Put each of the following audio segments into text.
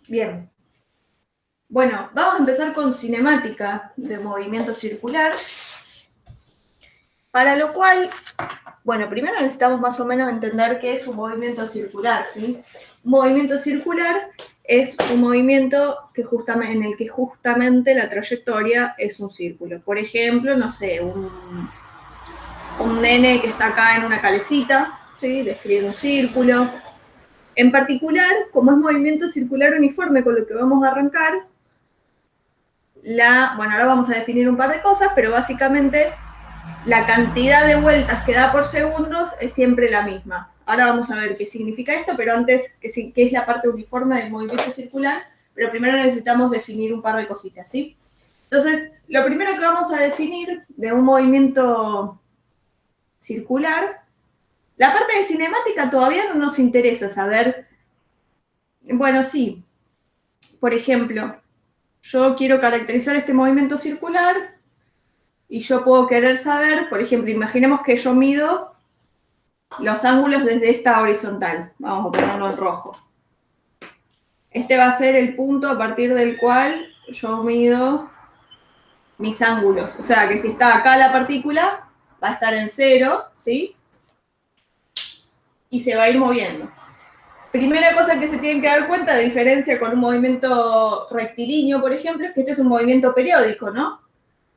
Bien. Bueno, vamos a empezar con cinemática de movimiento circular. Para lo cual, bueno, primero necesitamos más o menos entender qué es un movimiento circular, ¿sí? Un movimiento circular es un movimiento en el que justamente la trayectoria es un círculo. Por ejemplo, no sé, un nene que está acá en una calecita, ¿sí? Describe un círculo. En particular, como es movimiento circular uniforme con lo que vamos a arrancar, bueno, ahora vamos a definir un par de cosas, pero básicamente la cantidad de vueltas que da por segundos es siempre la misma. Ahora vamos a ver qué significa esto, pero antes, qué es la parte uniforme del movimiento circular, pero primero necesitamos definir un par de cositas, ¿sí? Entonces, lo primero que vamos a definir de un movimiento circular, la parte de cinemática todavía no nos interesa saber. Bueno, sí. Por ejemplo, yo quiero caracterizar este movimiento circular y yo puedo querer saber, por ejemplo, imaginemos que yo mido los ángulos desde esta horizontal. Vamos a ponerlo en rojo. Este va a ser el punto a partir del cual yo mido mis ángulos. O sea, que si está acá la partícula, va a estar en 0, ¿sí? Y se va a ir moviendo. Primera cosa que se tienen que dar cuenta, de diferencia con un movimiento rectilíneo, por ejemplo, es que este es un movimiento periódico, ¿no?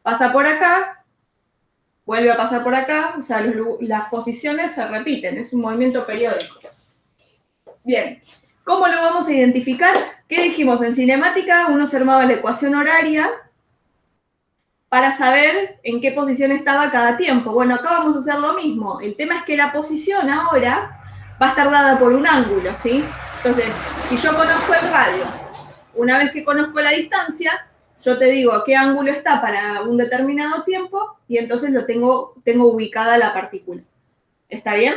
Pasa por acá, vuelve a pasar por acá, o sea, las posiciones se repiten, es un movimiento periódico. Bien, ¿cómo lo vamos a identificar? ¿Qué dijimos? En cinemática uno se armaba la ecuación horaria para saber en qué posición estaba cada tiempo. Bueno, acá vamos a hacer lo mismo. El tema es que la posición ahora va a estar dada por un ángulo, ¿sí? Entonces, si yo conozco el radio, una vez que conozco la distancia, yo te digo a qué ángulo está para un determinado tiempo y entonces tengo ubicada la partícula. ¿Está bien?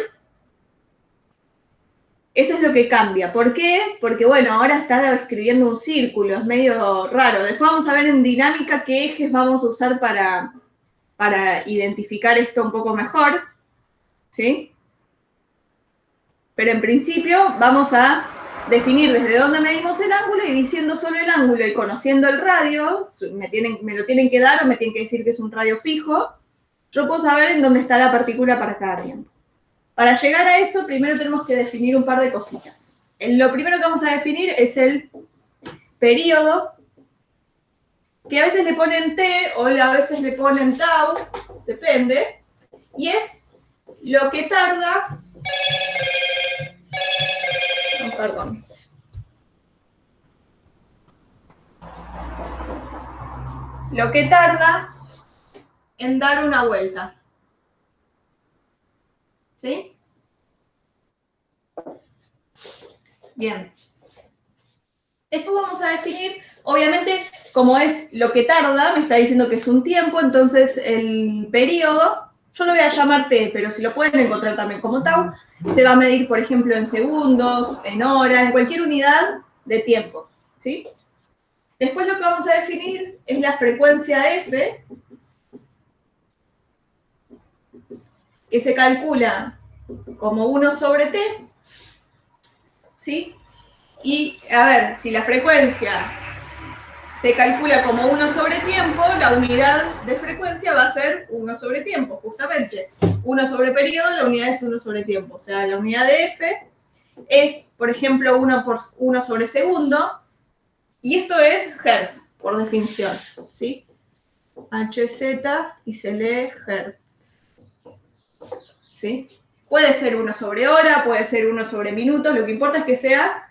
Eso es lo que cambia. ¿Por qué? Porque, bueno, ahora está escribiendo un círculo, es medio raro. Después vamos a ver en dinámica qué ejes vamos a usar para identificar esto un poco mejor, ¿sí? Pero en principio vamos a definir desde dónde medimos el ángulo y diciendo solo el ángulo y conociendo el radio, me lo tienen que dar o me tienen que decir que es un radio fijo, yo puedo saber en dónde está la partícula para cada tiempo. Para llegar a eso, primero tenemos que definir un par de cositas. Lo primero que vamos a definir es el periodo, que a veces le ponen T o a veces le ponen tau, depende, y es lo que tarda... Oh, perdón. Lo que tarda en dar una vuelta. ¿Sí? Bien. Después vamos a definir, obviamente, como es lo que tarda, me está diciendo que es un tiempo, entonces el periodo, yo lo voy a llamar T, pero si lo pueden encontrar también como tau, se va a medir, por ejemplo, en segundos, en horas, en cualquier unidad de tiempo, ¿sí? Después lo que vamos a definir es la frecuencia F, que se calcula como 1 sobre T, ¿sí? Y, a ver, si la frecuencia se calcula como 1 sobre tiempo, la unidad de frecuencia va a ser 1 sobre tiempo, justamente. 1 sobre periodo, la unidad es 1 sobre tiempo. O sea, la unidad de F es, por ejemplo, 1 sobre segundo, y esto es Hertz, por definición, ¿sí? HZ y se lee Hertz, ¿sí? Puede ser 1 sobre hora, puede ser 1 sobre minutos, lo que importa es que sea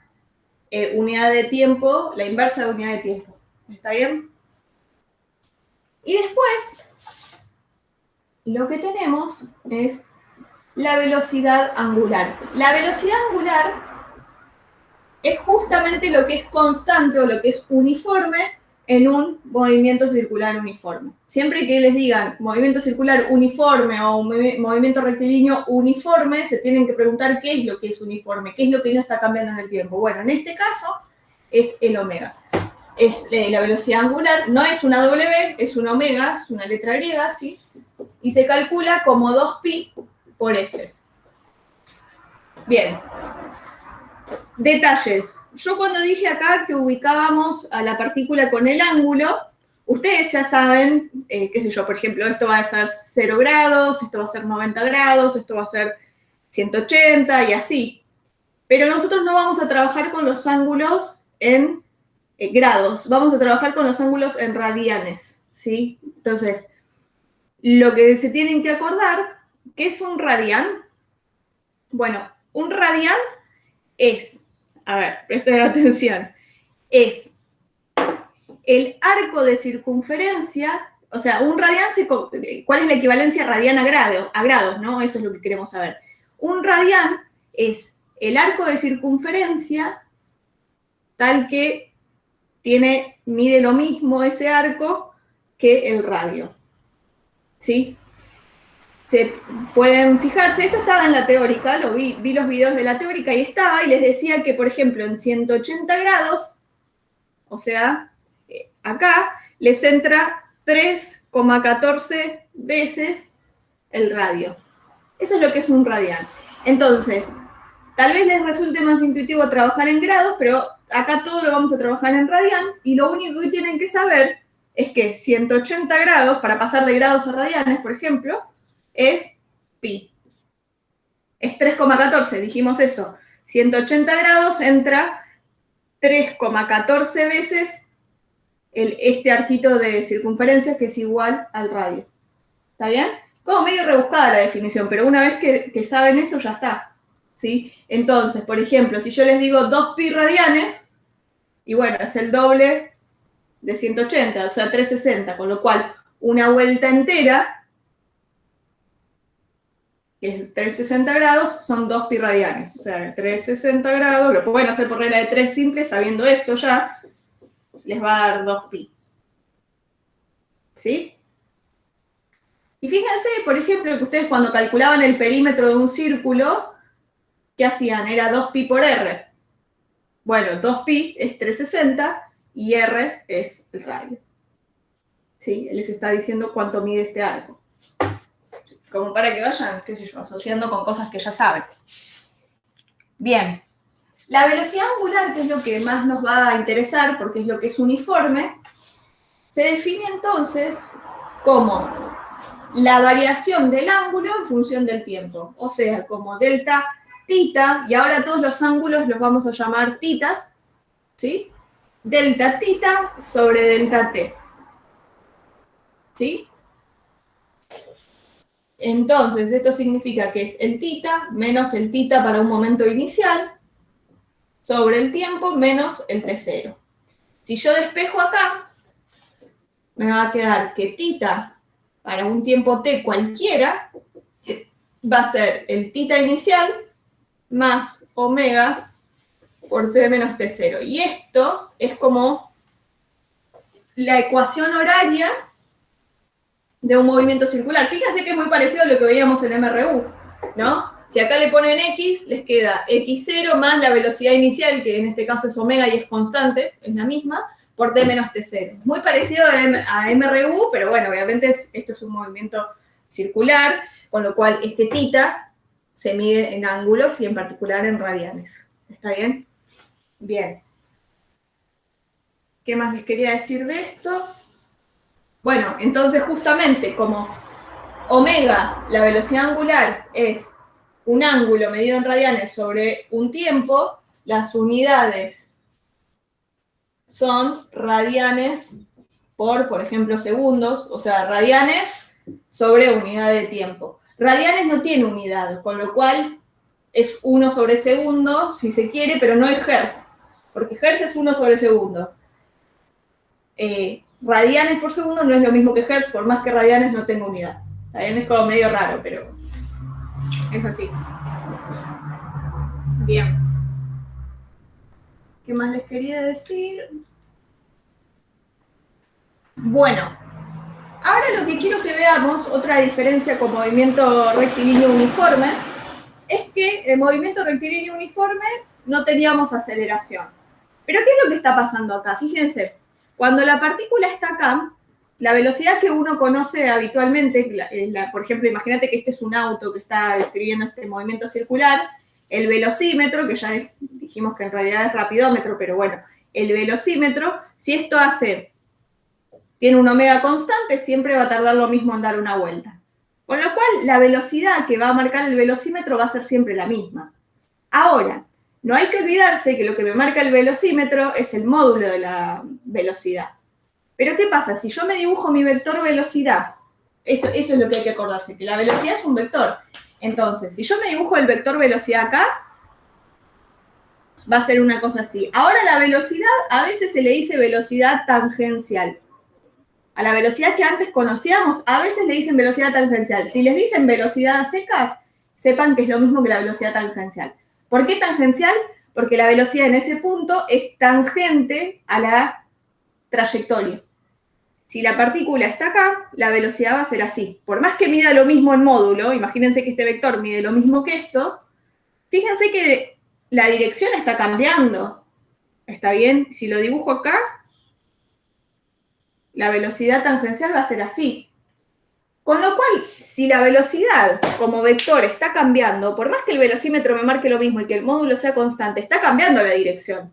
unidad de tiempo, la inversa de unidad de tiempo. ¿Está bien? Y después, lo que tenemos es la velocidad angular. La velocidad angular es justamente lo que es constante o lo que es uniforme en un movimiento circular uniforme. Siempre que les digan movimiento circular uniforme o movimiento rectilíneo uniforme, se tienen que preguntar qué es lo que es uniforme, qué es lo que no está cambiando en el tiempo. Bueno, en este caso es el omega. Es la velocidad angular, no es una W, es una omega, es una letra griega, ¿sí? Y se calcula como 2pi por F. Bien. Detalles. Yo cuando dije acá que ubicábamos a la partícula con el ángulo, ustedes ya saben, qué sé yo, por ejemplo, esto va a ser 0 grados, esto va a ser 90 grados, esto va a ser 180 y así. Pero nosotros no vamos a trabajar con los ángulos en grados, vamos a trabajar con los ángulos en radianes, ¿sí? Entonces, lo que se tienen que acordar, ¿qué es un radián? Bueno, un radián es, a ver, presten atención, es el arco de circunferencia, o sea, un radián, ¿cuál es la equivalencia radián a grados, ¿no? Eso es lo que queremos saber. Un radián es el arco de circunferencia tal que mide lo mismo ese arco que el radio, ¿sí? Se pueden fijarse, esto estaba en la teórica, vi los videos de la teórica y estaba, y les decía que, por ejemplo, en 180 grados, o sea, acá, les entra 3,14 veces el radio. Eso es lo que es un radián. Entonces, tal vez les resulte más intuitivo trabajar en grados, pero acá todo lo vamos a trabajar en radián, y lo único que tienen que saber es que 180 grados, para pasar de grados a radianes, por ejemplo, es pi. Es 3,14, dijimos eso. 180 grados entra 3,14 veces este arquito de circunferencia, que es igual al radio. ¿Está bien? Como medio rebuscada la definición, pero una vez que saben eso, ya está. ¿Sí? Entonces, por ejemplo, si yo les digo 2 pi radianes, y bueno, es el doble de 180, o sea, 360, con lo cual una vuelta entera, que es 360 grados, son 2 pi radianes. O sea, 360 grados, lo pueden hacer por regla de 3 simple, sabiendo esto ya, les va a dar 2 pi. ¿Sí? Y fíjense, por ejemplo, que ustedes cuando calculaban el perímetro de un círculo, ¿qué hacían? Era 2 pi por r. Bueno, 2 pi es 360 y r es el radio. ¿Sí? Él les está diciendo cuánto mide este arco. Como para que vayan, qué sé yo, asociando con cosas que ya saben. Bien. La velocidad angular, que es lo que más nos va a interesar, porque es lo que es uniforme, se define entonces como la variación del ángulo en función del tiempo. O sea, como delta tita, y ahora todos los ángulos los vamos a llamar titas, ¿sí? Delta tita sobre delta t. ¿Sí? Entonces, esto significa que es el tita menos el tita para un momento inicial sobre el tiempo menos el t0. Si yo despejo acá, me va a quedar que tita para un tiempo t cualquiera va a ser el tita inicial más omega por t menos t0. Y esto es como la ecuación horaria de un movimiento circular. Fíjense que es muy parecido a lo que veíamos en MRU, ¿no? Si acá le ponen x, les queda x0 más la velocidad inicial, que en este caso es omega y es constante, es la misma, por t menos t0. Muy parecido a MRU, pero bueno, obviamente esto es un movimiento circular, con lo cual este tita se mide en ángulos y en particular en radianes. ¿Está bien? Bien. ¿Qué más les quería decir de esto? Bueno, entonces justamente como omega, la velocidad angular, es un ángulo medido en radianes sobre un tiempo, las unidades son radianes por ejemplo, segundos, o sea, radianes sobre unidad de tiempo. Radianes no tiene unidad, con lo cual es 1 sobre segundo, si se quiere, pero no es hertz, porque hertz es 1 sobre segundos. Radianes por segundo no es lo mismo que hertz, por más que radianes no tenga unidad. También es como medio raro, pero es así. Bien. ¿Qué más les quería decir? Bueno, ahora lo que quiero que veamos, otra diferencia con movimiento rectilíneo uniforme, es que en movimiento rectilíneo uniforme no teníamos aceleración. Pero ¿qué es lo que está pasando acá? Fíjense, cuando la partícula está acá, la velocidad que uno conoce habitualmente, por ejemplo, imagínate que este es un auto que está describiendo este movimiento circular, el velocímetro, que ya dijimos que en realidad es rapidómetro, pero bueno, el velocímetro, si esto tiene un omega constante, siempre va a tardar lo mismo en dar una vuelta. Con lo cual, la velocidad que va a marcar el velocímetro va a ser siempre la misma. Ahora, no hay que olvidarse que lo que me marca el velocímetro es el módulo de la velocidad. Pero ¿qué pasa? Si yo me dibujo mi vector velocidad, eso es lo que hay que acordarse, que la velocidad es un vector. Entonces, si yo me dibujo el vector velocidad acá, va a ser una cosa así. Ahora la velocidad a veces se le dice velocidad tangencial. A la velocidad que antes conocíamos, a veces le dicen velocidad tangencial. Si les dicen velocidad a secas, sepan que es lo mismo que la velocidad tangencial. ¿Por qué tangencial? Porque la velocidad en ese punto es tangente a la trayectoria. Si la partícula está acá, la velocidad va a ser así. Por más que mida lo mismo en módulo, imagínense que este vector mide lo mismo que esto, fíjense que la dirección está cambiando. ¿Está bien? Si lo dibujo acá, la velocidad tangencial va a ser así. Con lo cual, si la velocidad como vector está cambiando, por más que el velocímetro me marque lo mismo y que el módulo sea constante, está cambiando la dirección.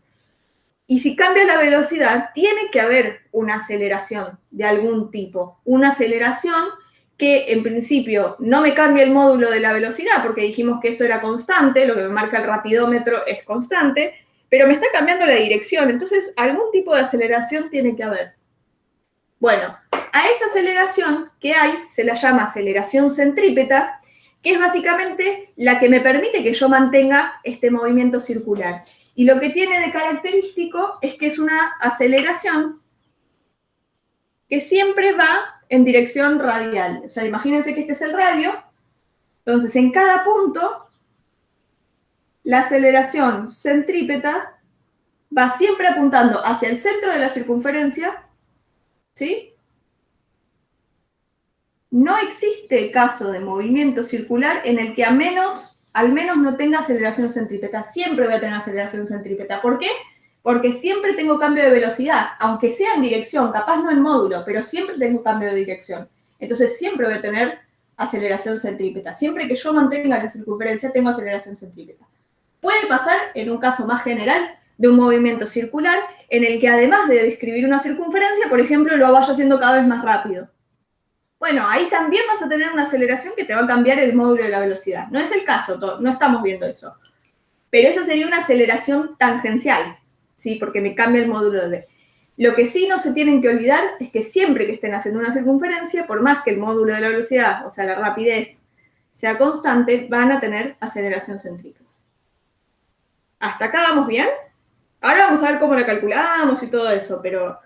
Y si cambia la velocidad, tiene que haber una aceleración de algún tipo. Una aceleración que en principio no me cambia el módulo de la velocidad, porque dijimos que eso era constante, lo que me marca el rapidómetro es constante, pero me está cambiando la dirección. Entonces, algún tipo de aceleración tiene que haber. Bueno, a esa aceleración que hay se la llama aceleración centrípeta, que es básicamente la que me permite que yo mantenga este movimiento circular. Y lo que tiene de característico es que es una aceleración que siempre va en dirección radial. O sea, imagínense que este es el radio. Entonces, en cada punto, la aceleración centrípeta va siempre apuntando hacia el centro de la circunferencia, ¿sí? No existe caso de movimiento circular en el que al menos no tenga aceleración centrípeta. Siempre voy a tener aceleración centrípeta. ¿Por qué? Porque siempre tengo cambio de velocidad, aunque sea en dirección, capaz no en módulo, pero siempre tengo cambio de dirección. Entonces siempre voy a tener aceleración centrípeta. Siempre que yo mantenga la circunferencia, tengo aceleración centrípeta. Puede pasar, en un caso más general, de un movimiento circular, en el que además de describir una circunferencia, por ejemplo, lo vaya haciendo cada vez más rápido. Bueno, ahí también vas a tener una aceleración que te va a cambiar el módulo de la velocidad. No es el caso, no estamos viendo eso. Pero esa sería una aceleración tangencial, ¿sí? Porque me cambia el módulo de... Lo que sí no se tienen que olvidar es que siempre que estén haciendo una circunferencia, por más que el módulo de la velocidad, o sea, la rapidez, sea constante, van a tener aceleración centrípeta. ¿Hasta acá vamos bien? Ahora vamos a ver cómo la calculamos y todo eso, pero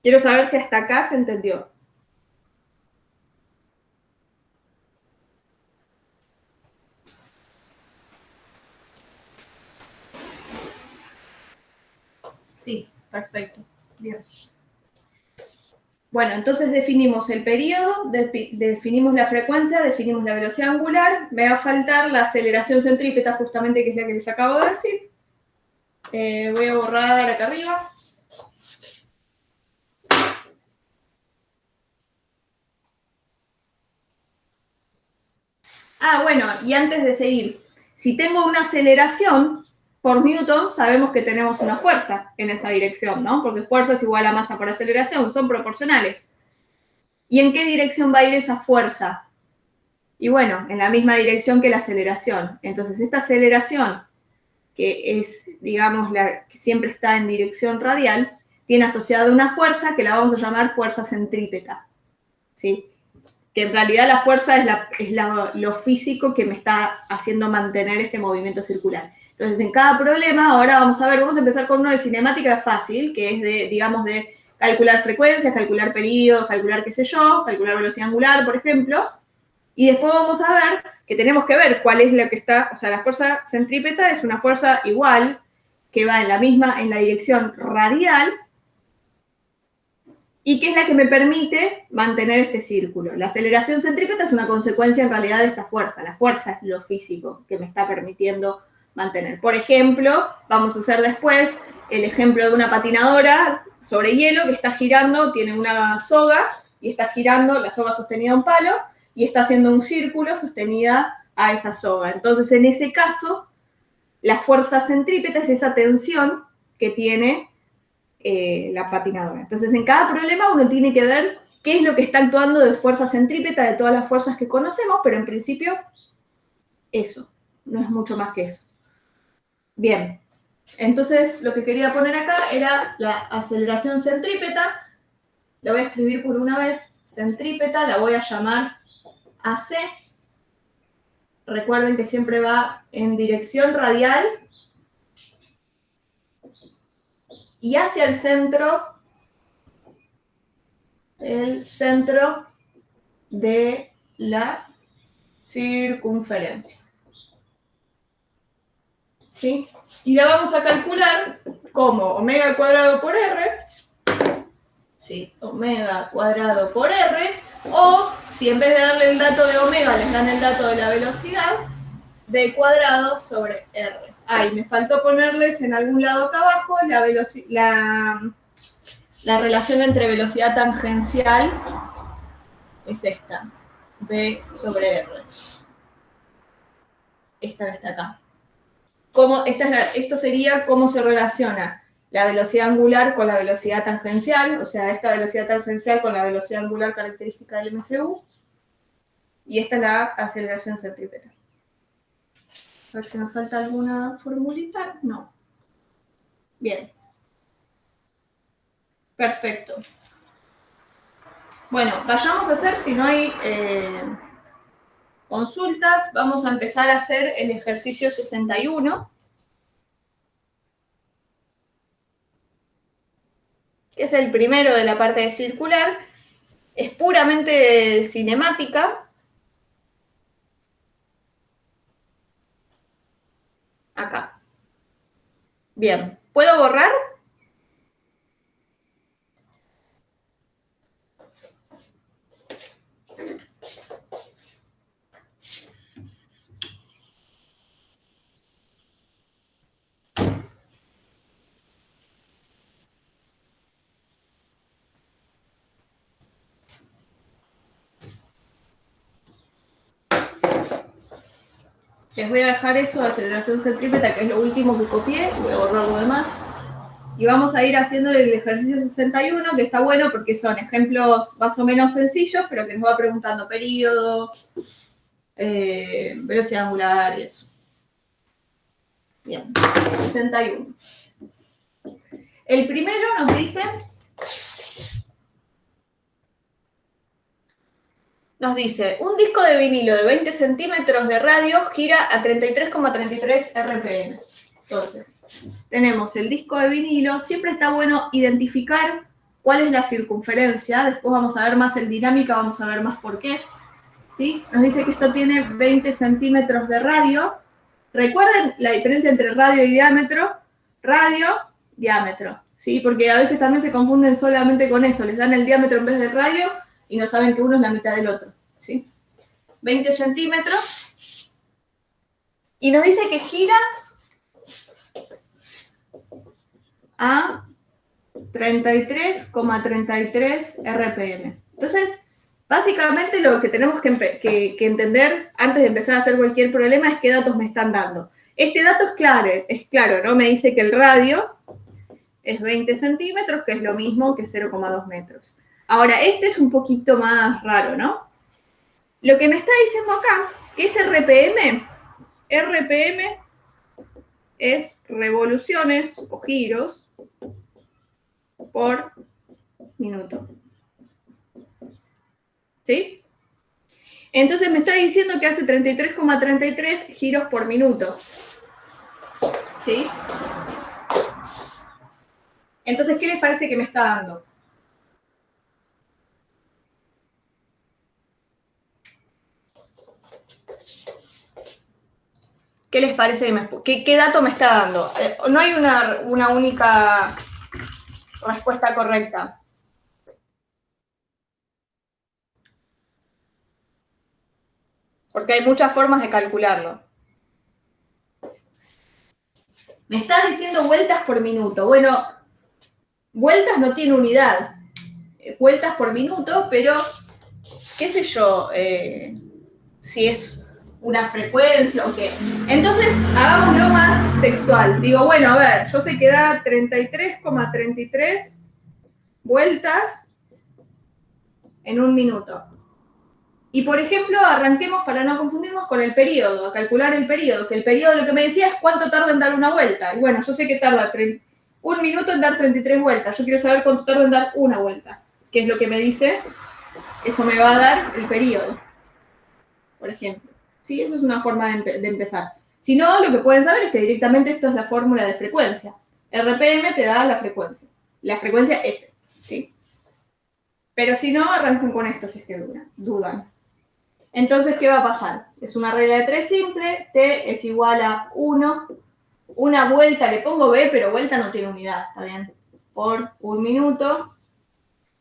quiero saber si hasta acá se entendió. Sí, perfecto. Bien. Bueno, entonces definimos el periodo, definimos la frecuencia, definimos la velocidad angular. Me va a faltar la aceleración centrípeta, justamente, que es la que les acabo de decir. Voy a borrar acá arriba. Ah, bueno, y antes de seguir, si tengo una aceleración por Newton, sabemos que tenemos una fuerza en esa dirección, ¿no? Porque fuerza es igual a masa por aceleración, son proporcionales. ¿Y en qué dirección va a ir esa fuerza? Y bueno, en la misma dirección que la aceleración. Entonces, esta aceleración, que es, digamos, la que siempre está en dirección radial, tiene asociada una fuerza que la vamos a llamar fuerza centrípeta, ¿sí? Que en realidad la fuerza es lo físico que me está haciendo mantener este movimiento circular. Entonces, en cada problema, ahora vamos a empezar con uno de cinemática fácil, que es de, digamos, de calcular frecuencias, calcular periodos, calcular qué sé yo, calcular velocidad angular, por ejemplo. Y después vamos a ver que tenemos que ver cuál es la que está, o sea, la fuerza centrípeta es una fuerza igual, que va en la dirección radial, y que es la que me permite mantener este círculo. La aceleración centrípeta es una consecuencia en realidad de esta fuerza. La fuerza es lo físico que me está permitiendo mantener. Por ejemplo, vamos a hacer después el ejemplo de una patinadora, sobre hielo que está girando, tiene una soga y está girando, la soga sostenida a un palo, y está haciendo un círculo sostenida a esa soga. Entonces, en ese caso, la fuerza centrípeta es esa tensión que tiene la patinadora. Entonces, en cada problema uno tiene que ver qué es lo que está actuando de fuerza centrípeta de todas las fuerzas que conocemos, pero en principio, eso. No es mucho más que eso. Bien. Entonces, lo que quería poner acá era la aceleración centrípeta. La voy a escribir por una vez. Centrípeta, la voy a llamar AC. Recuerden que siempre va en dirección radial y hacia el centro de la circunferencia. ¿Sí? Y la vamos a calcular como omega cuadrado por R. ¿Sí? Omega cuadrado por R. O, si en vez de darle el dato de omega les dan el dato de la velocidad, B cuadrado sobre R. Ay, me faltó ponerles en algún lado acá abajo la relación entre velocidad tangencial es esta, B sobre R. Esta que está acá. Esto sería cómo se relaciona la velocidad angular con la velocidad tangencial, o sea, esta velocidad tangencial con la velocidad angular característica del MCU, y esta es la aceleración centrípeta. A ver si me falta alguna formulita. No. Bien. Perfecto. Bueno, vayamos a hacer, si no hay consultas, vamos a empezar a hacer el ejercicio 61, que es el primero de la parte de circular. Es puramente cinemática. Acá. Bien. ¿Puedo borrar? Les voy a dejar eso, aceleración centrípeta, que es lo último que copié. Voy a borrar lo demás. Y vamos a ir haciendo el ejercicio 61, que está bueno porque son ejemplos más o menos sencillos, pero que nos va preguntando periodo, velocidad angular y eso. Bien, 61. El primero nos dice un disco de vinilo de 20 centímetros de radio gira a 33,33 RPM. Entonces, tenemos el disco de vinilo. Siempre está bueno identificar cuál es la circunferencia. Después vamos a ver más en dinámica, vamos a ver más por qué. ¿Sí? Nos dice que esto tiene 20 centímetros de radio. Recuerden la diferencia entre radio y diámetro. Radio, diámetro. ¿Sí? Porque a veces también se confunden solamente con eso. Les dan el diámetro en vez de radio y no saben que uno es la mitad del otro. ¿Sí? 20 centímetros. Y nos dice que gira a 33,33 RPM. Entonces, básicamente lo que tenemos que entender antes de empezar a hacer cualquier problema es qué datos me están dando. Este dato es claro, ¿no? Me dice que el radio es 20 centímetros, que es lo mismo que 0,2 metros. Ahora, este es un poquito más raro, ¿no? Lo que me está diciendo acá, que es RPM. RPM es revoluciones o giros por minuto. ¿Sí? Entonces me está diciendo que hace 33,33 giros por minuto. ¿Sí? Entonces, ¿qué les parece que me está dando? ¿Qué les parece? ¿Qué dato me está dando? No hay una única respuesta correcta. Porque hay muchas formas de calcularlo. Me estás diciendo vueltas por minuto. Bueno, Vueltas no tiene unidad, vueltas por minuto, pero qué sé yo, si es una frecuencia o qué. Entonces, hagámoslo más textual. Digo, bueno, a ver, yo sé que da 33,33 vueltas en un minuto. Y, por ejemplo, arranquemos para no confundirnos con el periodo, a calcular el periodo, que el periodo lo que me decía es cuánto tarda en dar una vuelta. Y bueno, yo sé que tarda un minuto en dar 33 vueltas. Yo quiero saber cuánto tarda en dar una vuelta. ¿Qué es lo que me dice? Eso me va a dar el periodo, por ejemplo. ¿Sí? Esa es una forma de empezar. Si no, lo que pueden saber es que directamente esto es la fórmula de frecuencia. RPM te da la frecuencia F. ¿Sí? Pero si no, arranquen con esto si es que dudan. Entonces, ¿qué va a pasar? Es una regla de 3 simple, T es igual a 1, una vuelta, le pongo B, pero vuelta no tiene unidad, ¿está bien? Por un minuto,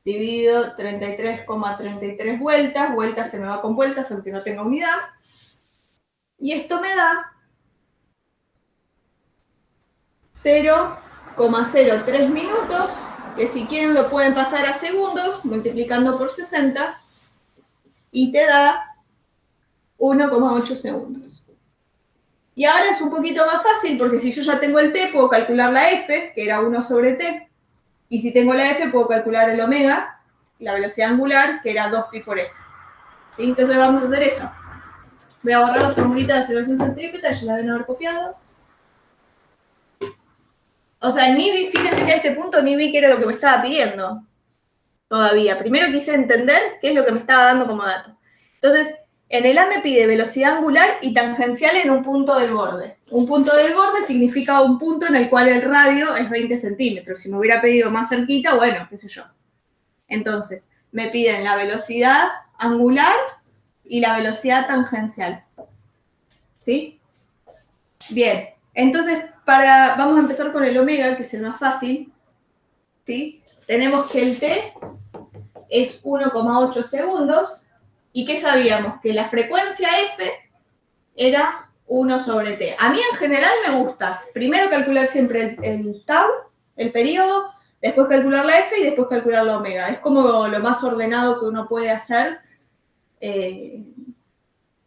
dividido 33,33 vueltas, vueltas se me va con vueltas, aunque no tenga unidad, y esto me da 0,03 minutos, que si quieren lo pueden pasar a segundos, multiplicando por 60, y te da 1,8 segundos. Y ahora es un poquito más fácil, porque si yo ya tengo el t, puedo calcular la f, que era 1 sobre t. Y si tengo la f, puedo calcular el omega, la velocidad angular, que era 2pi por f. ¿Sí? Entonces vamos a hacer eso. Voy a borrar la formulita de aceleración centrípeta, ya la deben haber copiado. O sea, fíjense que a este punto ni vi qué era lo que me estaba pidiendo. Todavía. Primero quise entender qué es lo que me estaba dando como dato. Entonces, en el A me pide velocidad angular y tangencial en un punto del borde. Un punto del borde significa un punto en el cual el radio es 20 centímetros. Si me hubiera pedido más cerquita, bueno, qué sé yo. Entonces, me piden la velocidad angular y la velocidad tangencial. ¿Sí? Bien. Entonces, vamos a empezar con el omega, que es el más fácil. ¿Sí? Tenemos que el t es 1,8 segundos. ¿Y qué sabíamos? Que la frecuencia f era 1 sobre t. A mí en general me gusta primero calcular siempre el tau, el periodo, después calcular la f y después calcular la omega. Es como lo más ordenado que uno puede hacer.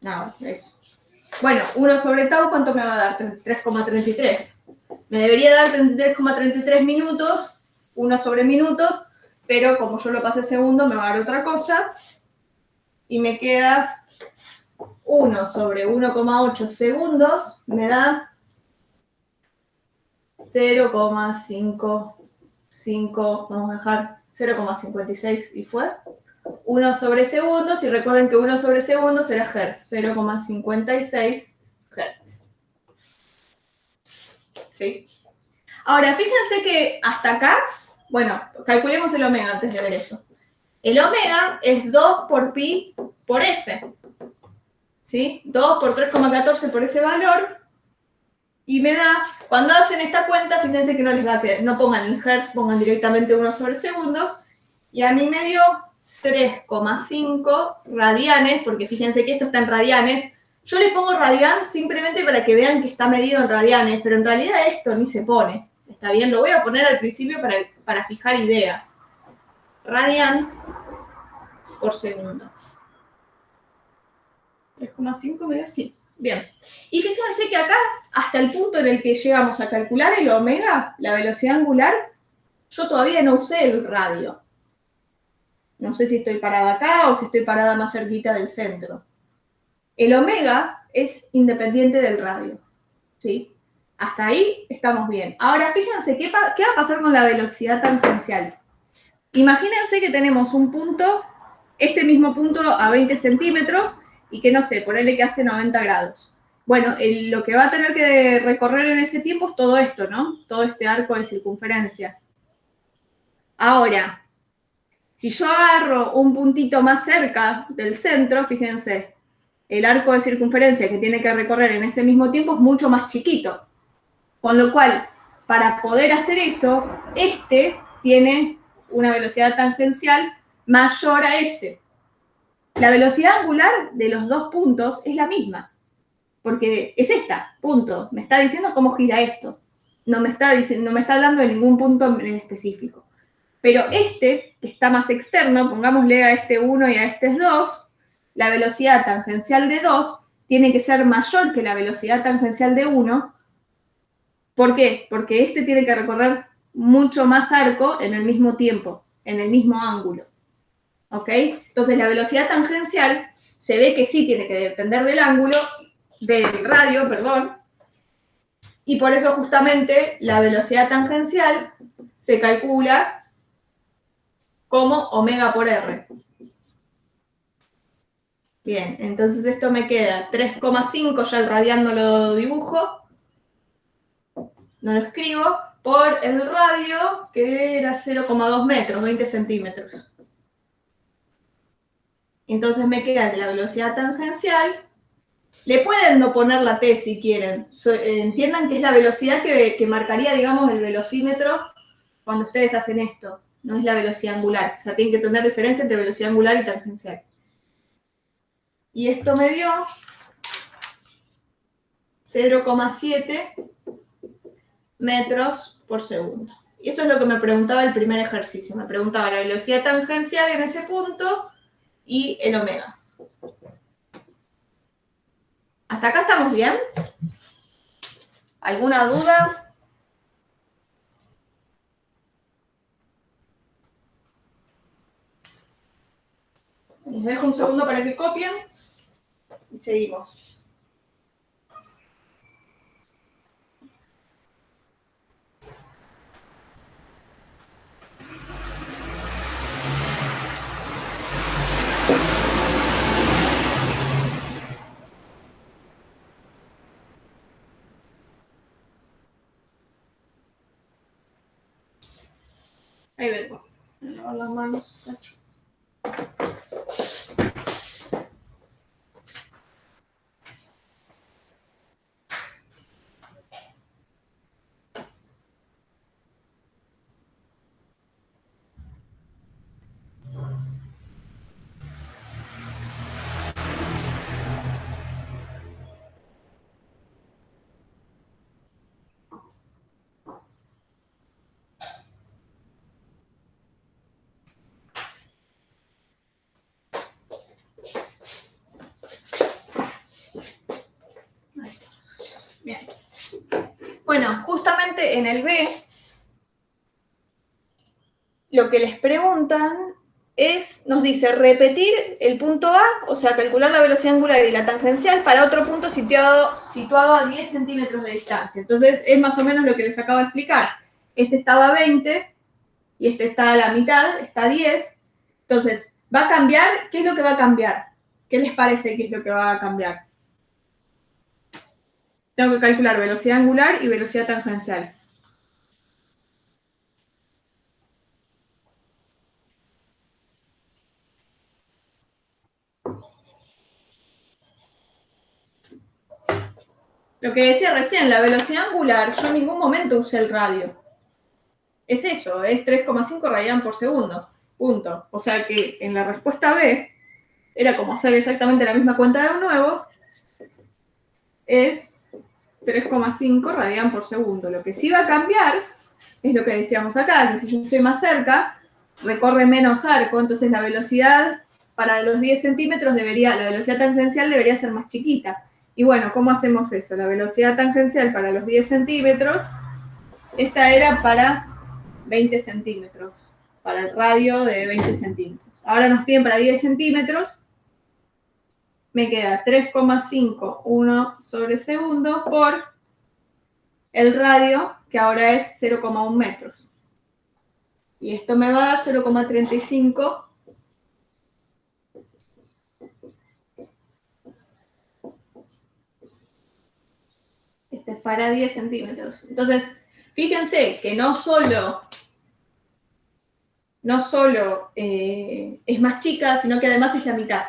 Nada, eso. Bueno, 1 sobre tau, ¿cuánto me va a dar? 33,33. Me debería dar 33,33 minutos, 1 sobre minutos, pero como yo lo pasé segundo, me va a dar otra cosa. Y me queda 1 sobre 1,8 segundos, me da 0,55, vamos a dejar 0,56 y fue. 1 sobre segundos, y recuerden que 1 sobre segundos era hertz, 0,56 hertz. ¿Sí? Ahora, fíjense que hasta acá, bueno, calculemos el omega antes de ver eso. El omega es 2 por pi por f. ¿Sí? 2 por 3,14 por ese valor. Y me da, cuando hacen esta cuenta, fíjense que no les va a quedar, no pongan el hertz, pongan directamente 1 sobre segundos. Y a mí me dio 3,5 radianes, porque fíjense que esto está en radianes. Yo le pongo radian simplemente para que vean que está medido en radianes, pero en realidad esto ni se pone. ¿Está bien? Lo voy a poner al principio para fijar ideas. Radian por segundo. 3,5 me dio, sí. Bien. Y fíjense que acá, hasta el punto en el que llegamos a calcular el omega, la velocidad angular, yo todavía no usé el radio. No sé si estoy parada acá o si estoy parada más cerquita del centro. El omega es independiente del radio. ¿Sí? Hasta ahí estamos bien. Ahora, fíjense, ¿qué va a pasar con la velocidad tangencial? Imagínense que tenemos un punto, este mismo punto a 20 centímetros, y que, no sé, ponele que hace 90 grados. Bueno, lo que va a tener que recorrer en ese tiempo es todo esto, ¿no? Todo este arco de circunferencia. Ahora, si yo agarro un puntito más cerca del centro, fíjense, el arco de circunferencia que tiene que recorrer en ese mismo tiempo es mucho más chiquito. Con lo cual, para poder hacer eso, este tiene una velocidad tangencial mayor a este. La velocidad angular de los dos puntos es la misma, porque es esta, punto. Me está diciendo cómo gira esto. No me está hablando de ningún punto en específico. Pero este, que está más externo, pongámosle a este 1 y a este 2, la velocidad tangencial de 2 tiene que ser mayor que la velocidad tangencial de 1. ¿Por qué? Porque este tiene que recorrer mucho más arco en el mismo tiempo, en el mismo ángulo. ¿Ok? Entonces la velocidad tangencial se ve que sí tiene que depender del ángulo, del radio, perdón, y por eso justamente la velocidad tangencial se calcula como omega por R. Bien, entonces esto me queda 3,5, ya el radial no lo dibujo, no lo escribo, por el radio, que era 0,2 metros, 20 centímetros. Entonces me queda de la velocidad tangencial. Le pueden no poner la T si quieren. Entiendan que es la velocidad que marcaría, digamos, el velocímetro cuando ustedes hacen esto. No es la velocidad angular. O sea, tienen que tener diferencia entre velocidad angular y tangencial. Y esto me dio 0,7 metros por segundo. Y eso es lo que me preguntaba el primer ejercicio. Me preguntaba la velocidad tangencial en ese punto y el omega. ¿Hasta acá estamos bien? ¿Alguna duda? Les dejo un segundo para que copien y seguimos. Ahí vengo. Me lavo las manos, cacho. Bien. Bueno, justamente en el B, lo que les preguntan es, nos dice repetir el punto A, o sea, calcular la velocidad angular y la tangencial para otro punto situado a 10 centímetros de distancia. Entonces, es más o menos lo que les acabo de explicar. Este estaba a 20 y este está a la mitad, está a 10. Entonces, ¿va a cambiar? ¿Qué es lo que va a cambiar? ¿Qué les parece que es lo que va a cambiar? Tengo que calcular velocidad angular y velocidad tangencial. Lo que decía recién, la velocidad angular, yo en ningún momento usé el radio. Es eso, es 3,5 radian por segundo. Punto. O sea que en la respuesta B era como hacer exactamente la misma cuenta de nuevo. Es 3,5 radian por segundo. Lo que sí va a cambiar es lo que decíamos acá, que si yo estoy más cerca, recorre menos arco, entonces la velocidad para los 10 centímetros la velocidad tangencial debería ser más chiquita. Y bueno, ¿cómo hacemos eso? La velocidad tangencial para los 10 centímetros, esta era para 20 centímetros, para el radio de 20 centímetros. Ahora nos piden para 10 centímetros, me queda 3,51 sobre segundo por el radio, que ahora es 0,1 metros. Y esto me va a dar 0,35 este es para 10 centímetros. Entonces, fíjense que no solo es más chica, sino que además es la mitad.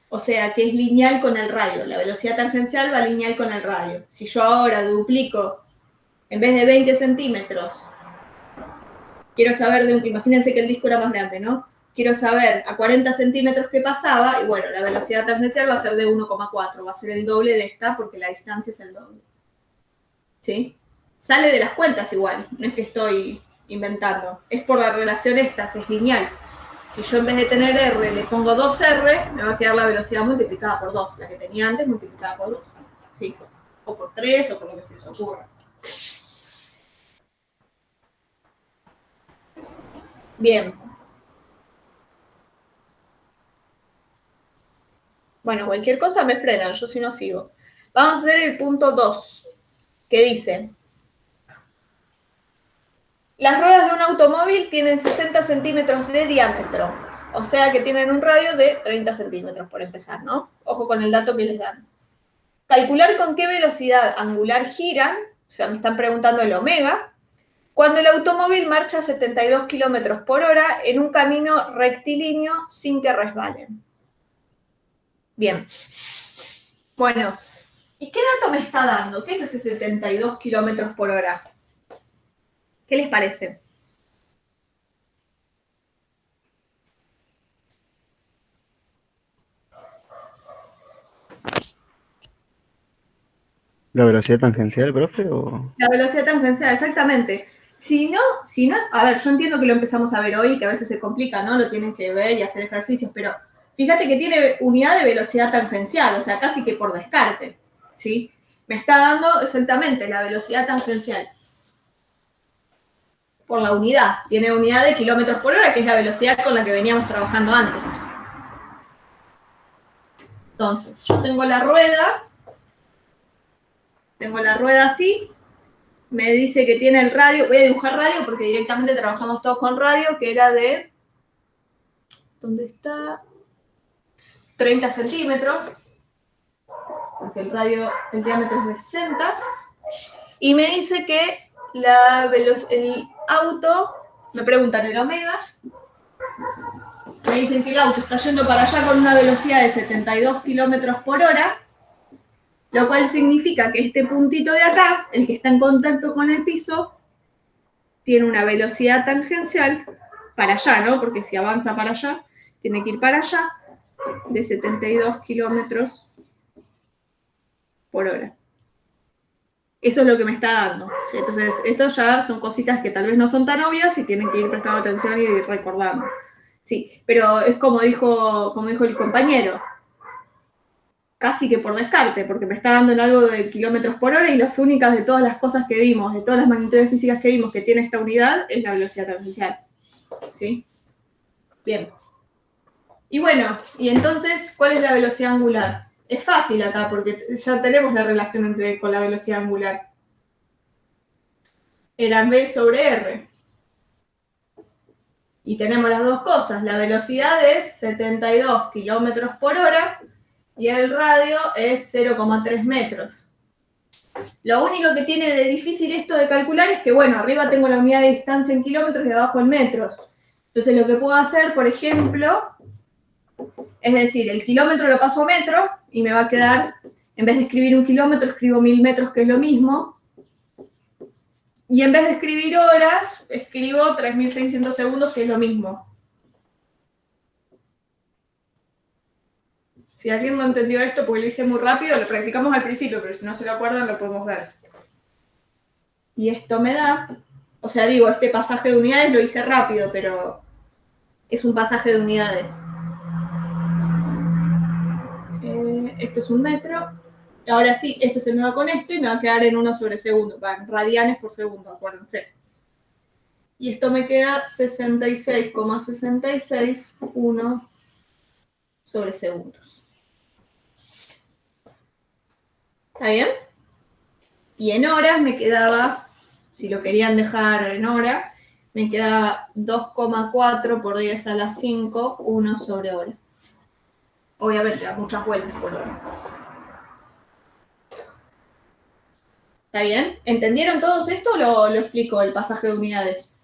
O sea, que es lineal con el radio. La velocidad tangencial va lineal con el radio. Si yo ahora duplico, en vez de 20 centímetros, quiero saber, imagínense que el disco era más grande, ¿no? Quiero saber a 40 centímetros qué pasaba, y bueno, la velocidad tangencial va a ser de 1,4, va a ser el doble de esta, porque la distancia es el doble. ¿Sí? Sale de las cuentas igual, no es que estoy inventando. Es por la relación esta, que es lineal. Si yo en vez de tener R le pongo 2R, me va a quedar la velocidad multiplicada por 2, la que tenía antes multiplicada por 2. ¿Sí? O por 3 o por lo que se les ocurra. Bien. Bueno, cualquier cosa me frenan, yo si no sigo. Vamos a hacer el punto 2, que dice: las ruedas de un automóvil tienen 60 centímetros de diámetro, o sea que tienen un radio de 30 centímetros, por empezar, ¿no? Ojo con el dato que les dan. Calcular con qué velocidad angular giran, o sea, me están preguntando el omega, cuando el automóvil marcha a 72 kilómetros por hora en un camino rectilíneo sin que resbalen. Bien. Bueno, ¿y qué dato me está dando? ¿Qué es ese 72 kilómetros por hora? ¿Qué les parece? ¿La velocidad tangencial, profe? O... La velocidad tangencial, exactamente. Si no, a ver, yo entiendo que lo empezamos a ver hoy, que a veces se complica, ¿no? Lo tienen que ver y hacer ejercicios, pero fíjate que tiene unidad de velocidad tangencial, o sea, casi que por descarte, ¿sí? Me está dando exactamente la velocidad tangencial por la unidad. Tiene unidad de kilómetros por hora, que es la velocidad con la que veníamos trabajando antes. Entonces, yo tengo la rueda así, me dice que tiene el radio, voy a dibujar radio porque directamente trabajamos todos con radio, que era de, ¿dónde está? 30 centímetros, porque el diámetro es de 60, y me dice que el auto, me preguntan el omega, me dicen que el auto está yendo para allá con una velocidad de 72 kilómetros por hora, lo cual significa que este puntito de acá, el que está en contacto con el piso, tiene una velocidad tangencial para allá, ¿no? Porque si avanza para allá, tiene que ir para allá, de 72 kilómetros por hora. Eso es lo que me está dando. Entonces, esto ya son cositas que tal vez no son tan obvias y tienen que ir prestando atención y recordando. Sí, pero es como dijo el compañero, casi que por descarte, porque me está dando en algo de kilómetros por hora y las únicas de todas las cosas que vimos, de todas las magnitudes físicas que vimos que tiene esta unidad, es la velocidad tangencial. ¿Sí? Bien. Y bueno, y entonces, ¿cuál es la velocidad angular? Es fácil acá, porque ya tenemos la relación con la velocidad angular. Era V sobre R. Y tenemos las dos cosas. La velocidad es 72 kilómetros por hora y el radio es 0,3 metros. Lo único que tiene de difícil esto de calcular es que, bueno, arriba tengo la unidad de distancia en kilómetros y abajo en metros. Entonces, lo que puedo hacer, por ejemplo, es decir, el kilómetro lo paso a metro y me va a quedar, en vez de escribir un kilómetro, escribo 1000 metros, que es lo mismo. Y en vez de escribir horas, escribo 3600 segundos, que es lo mismo. Si alguien no entendió esto, porque lo hice muy rápido, lo practicamos al principio, pero si no se lo acuerdan, lo podemos ver. Y esto me da, o sea, digo, este pasaje de unidades lo hice rápido, pero es un pasaje de unidades. Esto es un metro. Ahora sí, esto se me va con esto y me va a quedar en 1 sobre segundo. Van radianes por segundo, acuérdense. Y esto me queda 66,661 sobre segundos. ¿Está bien? Y en horas me quedaba, si lo querían dejar en hora, me quedaba 2,4 por 10 a la 5, 1 sobre hora. Obviamente, da muchas vueltas por hora. ¿Está bien? ¿Entendieron todos esto o lo explico, el pasaje de unidades?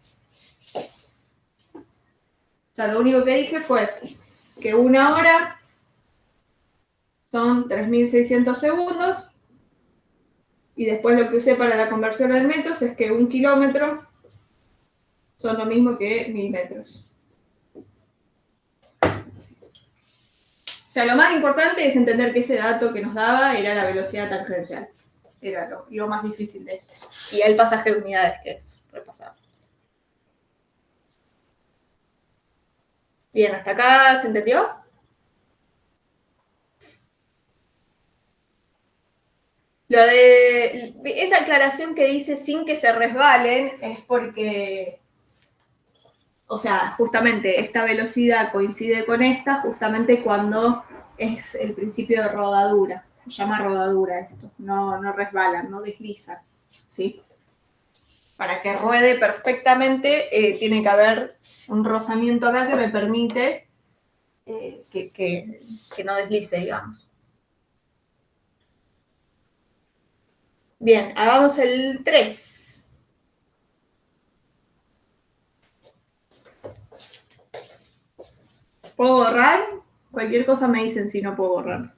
O sea, lo único que dije fue que una hora son 3600 segundos y después lo que usé para la conversión en metros es que 1 kilómetro son lo mismo que 1000 metros. O sea, lo más importante es entender que ese dato que nos daba era la velocidad tangencial. Era lo más difícil de este. Y el pasaje de unidades, que es repasado. Bien, hasta acá, ¿se entendió? Lo de esa aclaración que dice sin que se resbalen es porque, o sea, justamente esta velocidad coincide con esta justamente cuando es el principio de rodadura. Se llama rodadura esto, no resbalan, no deslizan, ¿sí? Para que ruede perfectamente tiene que haber un rozamiento acá que me permite que no deslice, digamos. Bien, hagamos el 3. ¿Puedo borrar? Cualquier cosa me dicen si no puedo borrar.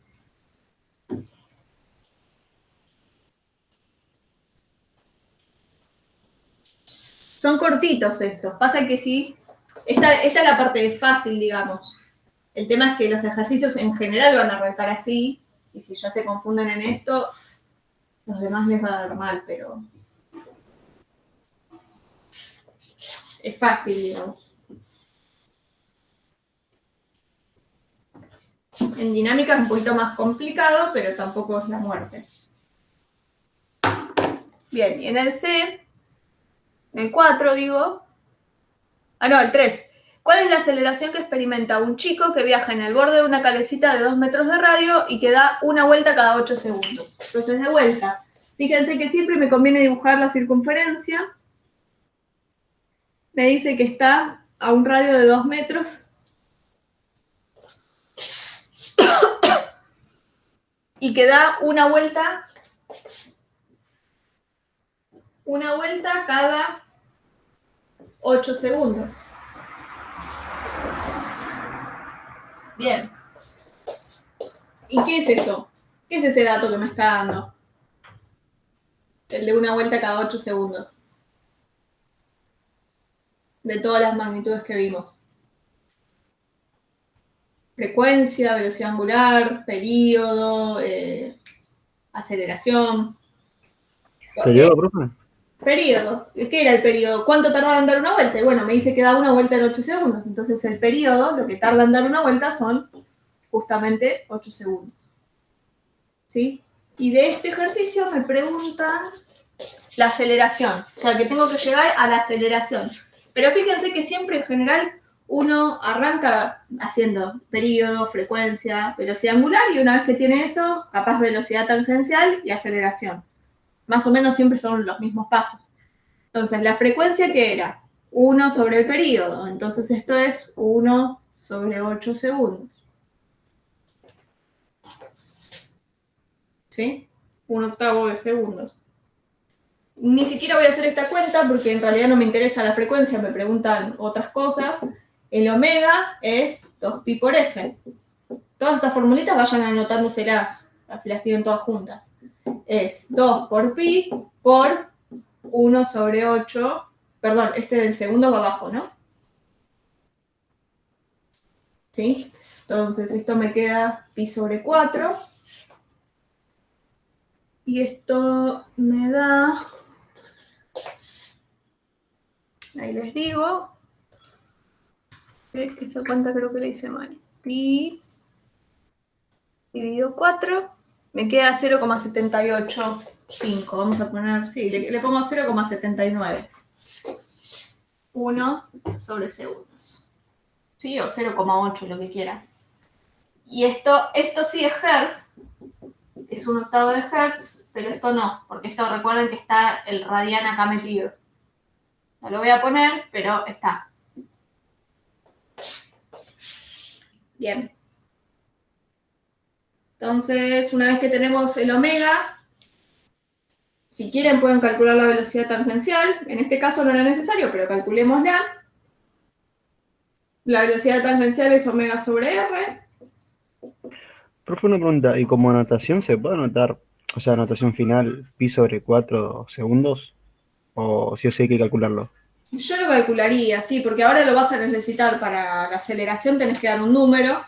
Son cortitos estos. Pasa que sí, esta es la parte fácil, digamos. El tema es que los ejercicios en general van a arrancar así, y si ya se confunden en esto, los demás les va a dar mal, pero es fácil, digamos. En dinámica es un poquito más complicado, pero tampoco es la muerte. Bien, y en el C, en el 4 digo, no, el 3. ¿Cuál es la aceleración que experimenta un chico que viaja en el borde de una calecita de 2 metros de radio y que da una vuelta cada 8 segundos? Entonces, de vuelta. Fíjense que siempre me conviene dibujar la circunferencia. Me dice que está a un radio de 2 metros. Y que da una vuelta cada 8 segundos. Bien. ¿Y qué es eso? ¿Qué es ese dato que me está dando? El de una vuelta cada 8 segundos. De todas las magnitudes que vimos. Frecuencia, velocidad angular, periodo, aceleración. ¿Periodo, profe? Periodo. ¿Qué era el periodo? ¿Cuánto tardaba en dar una vuelta? Y bueno, me dice que da una vuelta en 8 segundos. Entonces el periodo, lo que tarda en dar una vuelta son justamente 8 segundos. ¿Sí? Y de este ejercicio me preguntan la aceleración. O sea, que tengo que llegar a la aceleración. Pero fíjense que siempre en general uno arranca haciendo periodo, frecuencia, velocidad angular y una vez que tiene eso, capaz velocidad tangencial y aceleración. Más o menos siempre son los mismos pasos. Entonces, la frecuencia que era 1 sobre el periodo. Entonces, esto es 1 sobre 8 segundos. ¿Sí? 1/8 de segundos. Ni siquiera voy a hacer esta cuenta porque en realidad no me interesa la frecuencia, me preguntan otras cosas. El omega es 2pi por f. Todas estas formulitas vayan anotándoselas, así las tienen todas juntas. Es 2 por pi por 1 sobre 8. Perdón, este del segundo va abajo, ¿no? ¿Sí? Entonces, esto me queda pi sobre 4. Y esto me da... Ahí les digo. Esa cuenta creo que la hice mal. Pi dividido 4. Me queda 0,785. Vamos a poner... Sí, le pongo 0,79. 1 sobre segundos. ¿Sí? O 0,8, lo que quiera. Y esto sí es hertz. Es 1/8 de hertz, pero esto no, porque esto recuerden que está el radian acá metido. No lo voy a poner, pero está. Bien. Entonces, una vez que tenemos el omega, si quieren pueden calcular la velocidad tangencial. En este caso no era necesario, pero calculémosla. La velocidad tangencial es omega sobre r. Profe, una pregunta. ¿Y como anotación se puede anotar, o sea, anotación final, pi sobre 4 segundos? ¿O sí o sí hay que calcularlo? Yo lo calcularía, sí, porque ahora lo vas a necesitar para la aceleración, tenés que dar un número.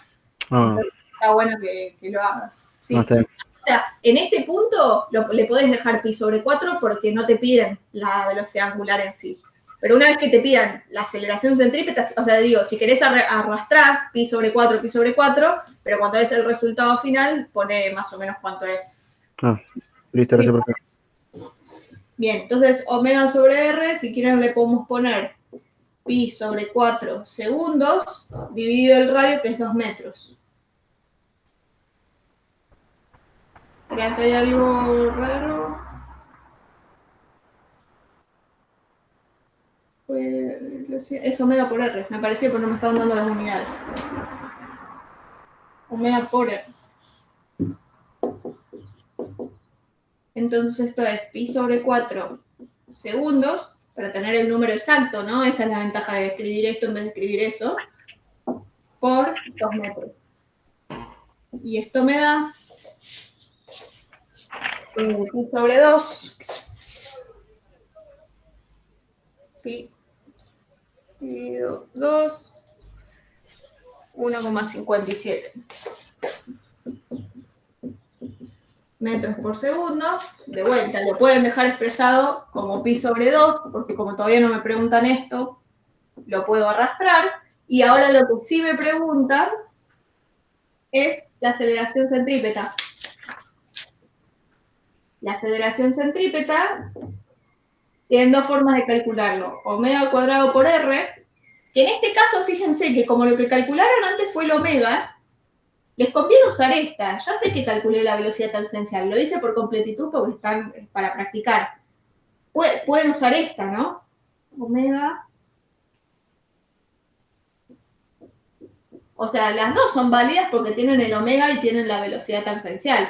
Ah, Está bueno que lo hagas. ¿Sí? no, está bien. O sea, en este punto le podés dejar pi sobre 4 porque no te piden la velocidad angular en sí. Pero una vez que te pidan la aceleración centrípeta, o sea, digo, si querés arrastrar pi sobre 4, pero cuando es el resultado final, pone más o menos cuánto es. Ah, listo, Sí. gracias, profe. Bien, entonces omega sobre r, si quieren le podemos poner pi sobre 4 segundos dividido el radio, que es 2 metros. Acá hay algo raro. Es omega por R, me pareció, pero no me estaban dando las unidades. Omega por R. Entonces esto es pi sobre 4 segundos, para tener el número exacto, ¿no? Esa es la ventaja de escribir esto en vez de escribir eso, por 2 metros. Y esto me da pi sobre 2, pi dividido 2, 1,57 metros por segundo. De vuelta, lo pueden dejar expresado como pi sobre 2, porque como todavía no me preguntan esto, lo puedo arrastrar. Y ahora lo que sí me preguntan es la aceleración centrípeta. La aceleración centrípeta tienen dos formas de calcularlo. Omega al cuadrado por R, que en este caso, fíjense que como lo que calcularon antes fue el omega, les conviene usar esta. Ya sé que calculé la velocidad tangencial, lo hice por completitud porque están para practicar. Pueden usar esta, ¿no? Omega. O sea, las dos son válidas porque tienen el omega y tienen la velocidad tangencial.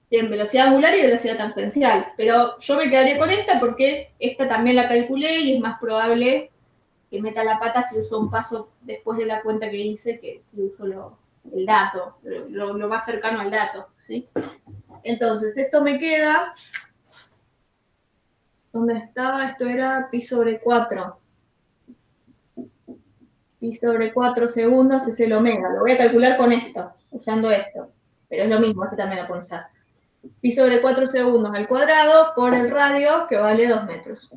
Tienen velocidad angular y velocidad tangencial. Pero yo me quedaría con esta porque esta también la calculé y es más probable que meta la pata si uso un paso después de la cuenta que hice que si uso el dato, lo más cercano al dato, ¿sí? Entonces, esto me queda... ¿Dónde estaba? Esto era pi sobre 4. Pi sobre 4 segundos es el omega. Lo voy a calcular con esto, usando esto. Pero es lo mismo, esto también lo puedo usar. Pi sobre 4 segundos al cuadrado por el radio, que vale 2 metros.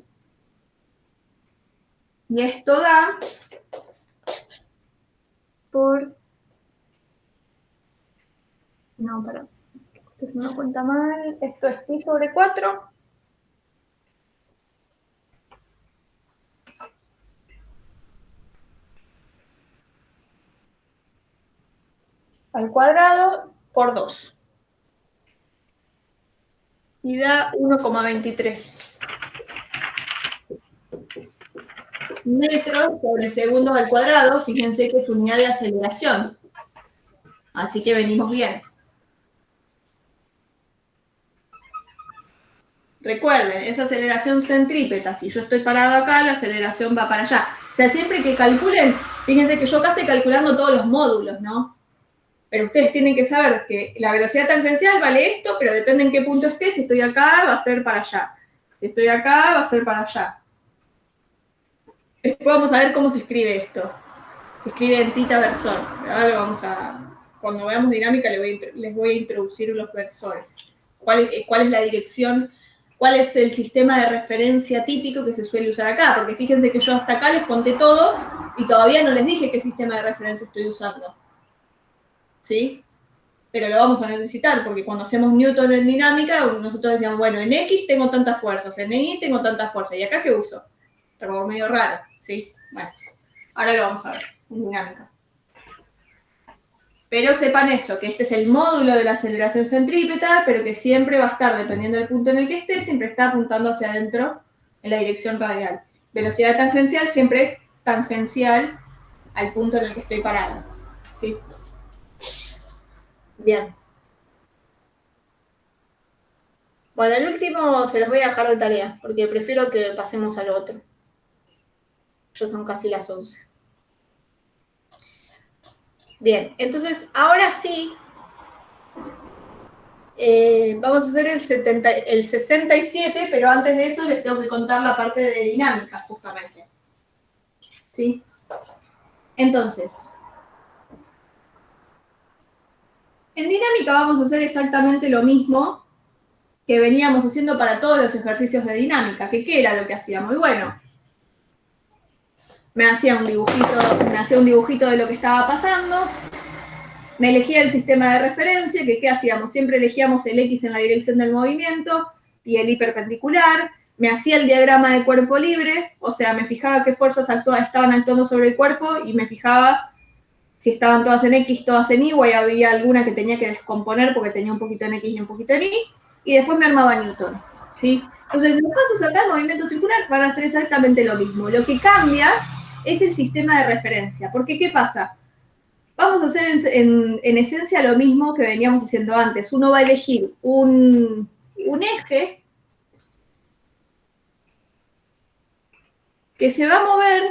Y esto da por... No, perdón. Esto es una cuenta mal. Esto es pi sobre 4. Al cuadrado por 2. Y da 1,23 metros sobre segundos al cuadrado. Fíjense que es unidad de aceleración. Así que venimos bien. Recuerden, esa aceleración centrípeta. Si yo estoy parado acá, la aceleración va para allá. O sea, siempre que calculen, fíjense que yo acá estoy calculando todos los módulos, ¿no? Pero ustedes tienen que saber que la velocidad tangencial vale esto, pero depende en qué punto esté. Si estoy acá, va a ser para allá. Si estoy acá, va a ser para allá. Después vamos a ver cómo se escribe esto. Se escribe en tita versor. Ahora lo vamos a... Cuando veamos dinámica les voy a introducir los versores. ¿Cuál es la dirección? ¿Cuál es el sistema de referencia típico que se suele usar acá? Porque fíjense que yo hasta acá les conté todo y todavía no les dije qué sistema de referencia estoy usando. ¿Sí? Pero lo vamos a necesitar, porque cuando hacemos Newton en dinámica, nosotros decíamos, bueno, en X tengo tantas fuerzas, en Y tengo tantas fuerzas, ¿y acá qué uso? Está como medio raro, ¿sí? Bueno, ahora lo vamos a ver en dinámica. Pero sepan eso, que este es el módulo de la aceleración centrípeta, pero que siempre va a estar, dependiendo del punto en el que esté, siempre está apuntando hacia adentro en la dirección radial. Velocidad tangencial siempre es tangencial al punto en el que estoy parado, ¿sí? Bien. Bueno, el último se los voy a dejar de tarea, porque prefiero que pasemos al otro. Ya son casi las 11. Bien, entonces ahora sí, vamos a hacer el 67, pero antes de eso les tengo que contar la parte de dinámica, justamente. ¿Sí? Entonces, en dinámica vamos a hacer exactamente lo mismo que veníamos haciendo para todos los ejercicios de dinámica, que ¿qué era lo que hacíamos? Y bueno, me hacía un dibujito de lo que estaba pasando, me elegía el sistema de referencia, que ¿qué hacíamos? Siempre elegíamos el X en la dirección del movimiento y el Y perpendicular, me hacía el diagrama de cuerpo libre, o sea, me fijaba qué fuerzas estaban actuando sobre el cuerpo y me fijaba si estaban todas en X, todas en Y, o había alguna que tenía que descomponer porque tenía un poquito en X y un poquito en Y, y después me armaba Newton, ¿sí? Entonces, los pasos acá en movimiento circular van a ser exactamente lo mismo. Lo que cambia es el sistema de referencia, porque ¿qué pasa? Vamos a hacer en esencia lo mismo que veníamos haciendo antes. Uno va a elegir un eje que se va a mover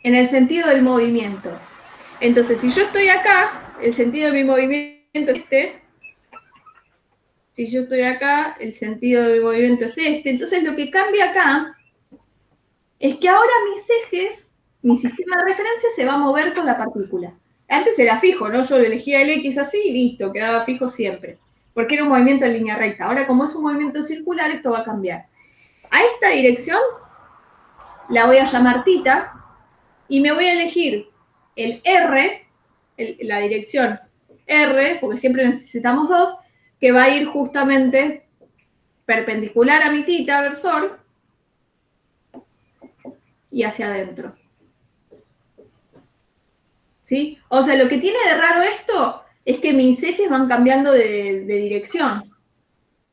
en el sentido del movimiento. Entonces, si yo estoy acá, el sentido de mi movimiento es este. Si yo estoy acá, el sentido de mi movimiento es este. Entonces, lo que cambia acá es que ahora mis ejes, mi sistema de referencia se va a mover con la partícula. Antes era fijo, ¿no? Yo elegía el X así y listo, quedaba fijo siempre. Porque era un movimiento en línea recta. Ahora, como es un movimiento circular, esto va a cambiar. A esta dirección la voy a llamar θ y me voy a elegir el R, la dirección R, porque siempre necesitamos dos, que va a ir justamente perpendicular a mi θ versor y hacia adentro. ¿Sí? O sea, lo que tiene de raro esto es que mis ejes van cambiando de dirección.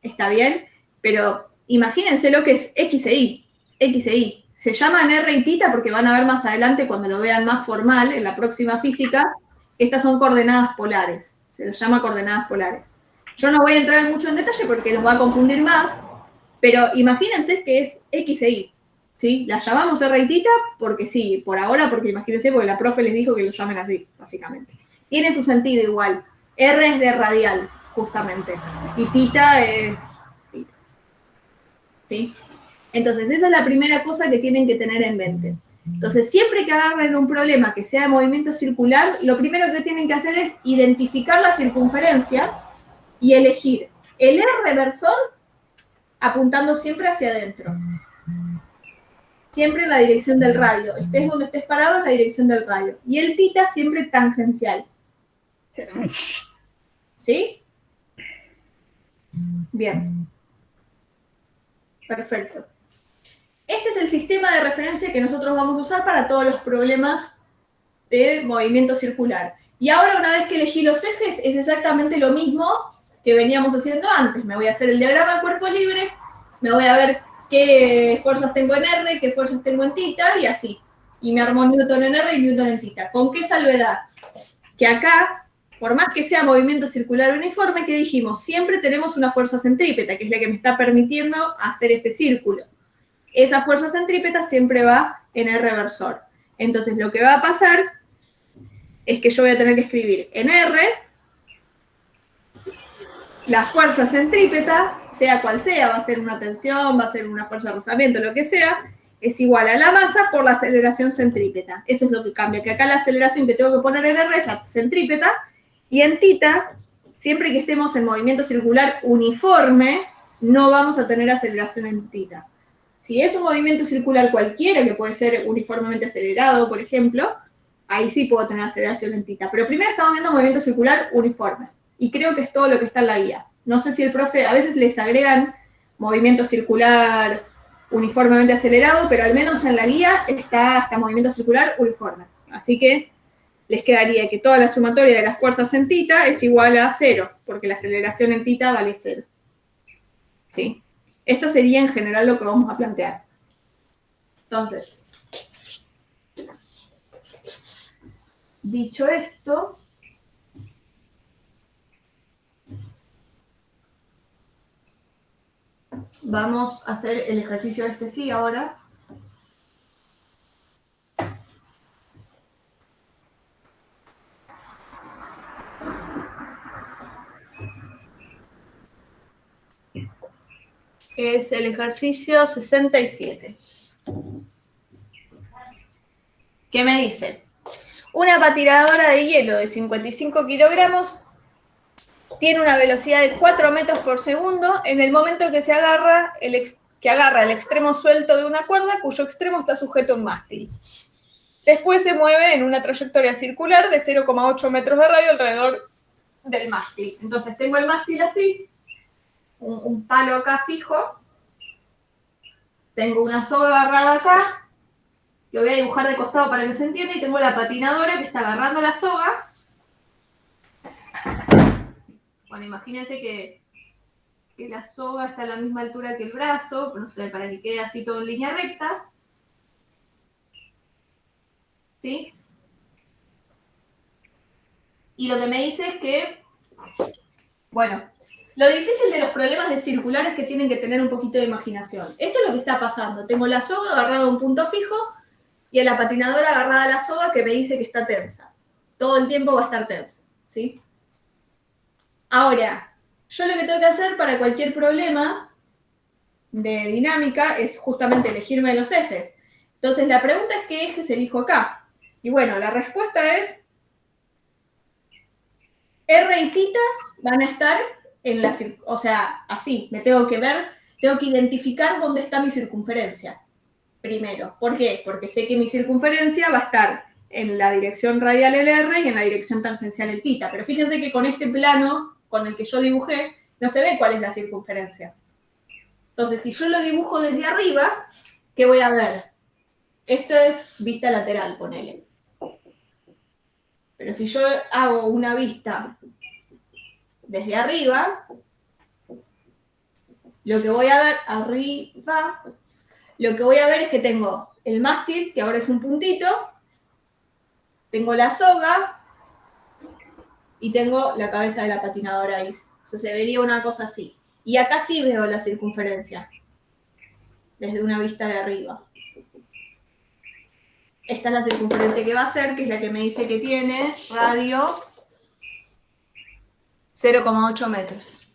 ¿Está bien? Pero imagínense lo que es X e Y. X e Y. Se llaman R y θ porque van a ver más adelante, cuando lo vean más formal, en la próxima física, estas son coordenadas polares. Se los llama coordenadas polares. Yo no voy a entrar mucho en detalle porque los va a confundir más, pero imagínense que es X e Y. ¿Sí? Las llamamos R y θ porque sí, por ahora, porque imagínense, porque la profe les dijo que lo llamen así, básicamente. Tiene su sentido igual. R es de radial, justamente. Y θ es θ. ¿Sí? Entonces, esa es la primera cosa que tienen que tener en mente. Entonces, siempre que agarren un problema que sea de movimiento circular, lo primero que tienen que hacer es identificar la circunferencia y elegir el R versor apuntando siempre hacia adentro. Siempre en la dirección del radio. Estés donde estés parado, en la dirección del radio. Y el θ siempre tangencial. ¿Sí? Bien. Perfecto. Este es el sistema de referencia que nosotros vamos a usar para todos los problemas de movimiento circular. Y ahora, una vez que elegí los ejes, es exactamente lo mismo que veníamos haciendo antes. Me voy a hacer el diagrama de cuerpo libre, me voy a ver qué fuerzas tengo en R, qué fuerzas tengo en θ, y así. Y me armó Newton en R y Newton en θ. ¿Con qué salvedad? Que acá, por más que sea movimiento circular uniforme, que dijimos, siempre tenemos una fuerza centrípeta, que es la que me está permitiendo hacer este círculo. Esa fuerza centrípeta siempre va en R versor. Entonces, lo que va a pasar es que yo voy a tener que escribir en R la fuerza centrípeta, sea cual sea, va a ser una tensión, va a ser una fuerza de rozamiento, lo que sea, es igual a la masa por la aceleración centrípeta. Eso es lo que cambia, que acá la aceleración que tengo que poner en R es la centrípeta, y en θ, siempre que estemos en movimiento circular uniforme, no vamos a tener aceleración en θ. Si es un movimiento circular cualquiera, que puede ser uniformemente acelerado, por ejemplo, ahí sí puedo tener aceleración en θ. Pero primero estamos viendo movimiento circular uniforme. Y creo que es todo lo que está en la guía. No sé si el profe, a veces les agregan movimiento circular uniformemente acelerado, pero al menos en la guía está hasta movimiento circular uniforme. Así que les quedaría que toda la sumatoria de las fuerzas en θ es igual a 0, porque la aceleración en θ vale 0. ¿Sí? Esto sería en general lo que vamos a plantear. Entonces, dicho esto, vamos a hacer el ejercicio este sí ahora. Es el ejercicio 67. ¿Qué me dice? Una patiradora de hielo de 55 kilogramos tiene una velocidad de 4 metros por segundo. En el momento que se agarra, que agarra el extremo suelto de una cuerda cuyo extremo está sujeto a un mástil. Después se mueve en una trayectoria circular de 0,8 metros de radio alrededor del mástil. Entonces tengo el mástil así, un palo acá fijo, tengo una soga agarrada acá, lo voy a dibujar de costado para que se entienda, y tengo la patinadora que está agarrando la soga. Bueno, imagínense que la soga está a la misma altura que el brazo, no sé, para que quede así todo en línea recta. ¿Sí? Y lo que me dice es que, bueno, lo difícil de los problemas de circular es que tienen que tener un poquito de imaginación. Esto es lo que está pasando. Tengo la soga agarrada a un punto fijo y a la patinadora agarrada a la soga que me dice que está tensa. Todo el tiempo va a estar tensa, ¿sí? Ahora, yo lo que tengo que hacer para cualquier problema de dinámica es justamente elegirme de los ejes. Entonces, la pregunta es ¿qué ejes elijo acá? Y bueno, la respuesta es R y θ van a estar en la, o sea, así, me tengo que ver, tengo que identificar dónde está mi circunferencia. Primero, ¿por qué? Porque sé que mi circunferencia va a estar en la dirección radial el R y en la dirección tangencial el θ. Pero fíjense que con este plano, con el que yo dibujé, no se ve cuál es la circunferencia. Entonces, si yo lo dibujo desde arriba, ¿qué voy a ver? Esto es vista lateral, ponele. Pero si yo hago una vista desde arriba, lo que voy a ver arriba, lo que voy a ver es que tengo el mástil, que ahora es un puntito, tengo la soga y tengo la cabeza de la patinadora ahí. O sea, se vería una cosa así. Y acá sí veo la circunferencia, desde una vista de arriba. Esta es la circunferencia que va a ser, que es la que me dice que tiene radio 0,8 metros.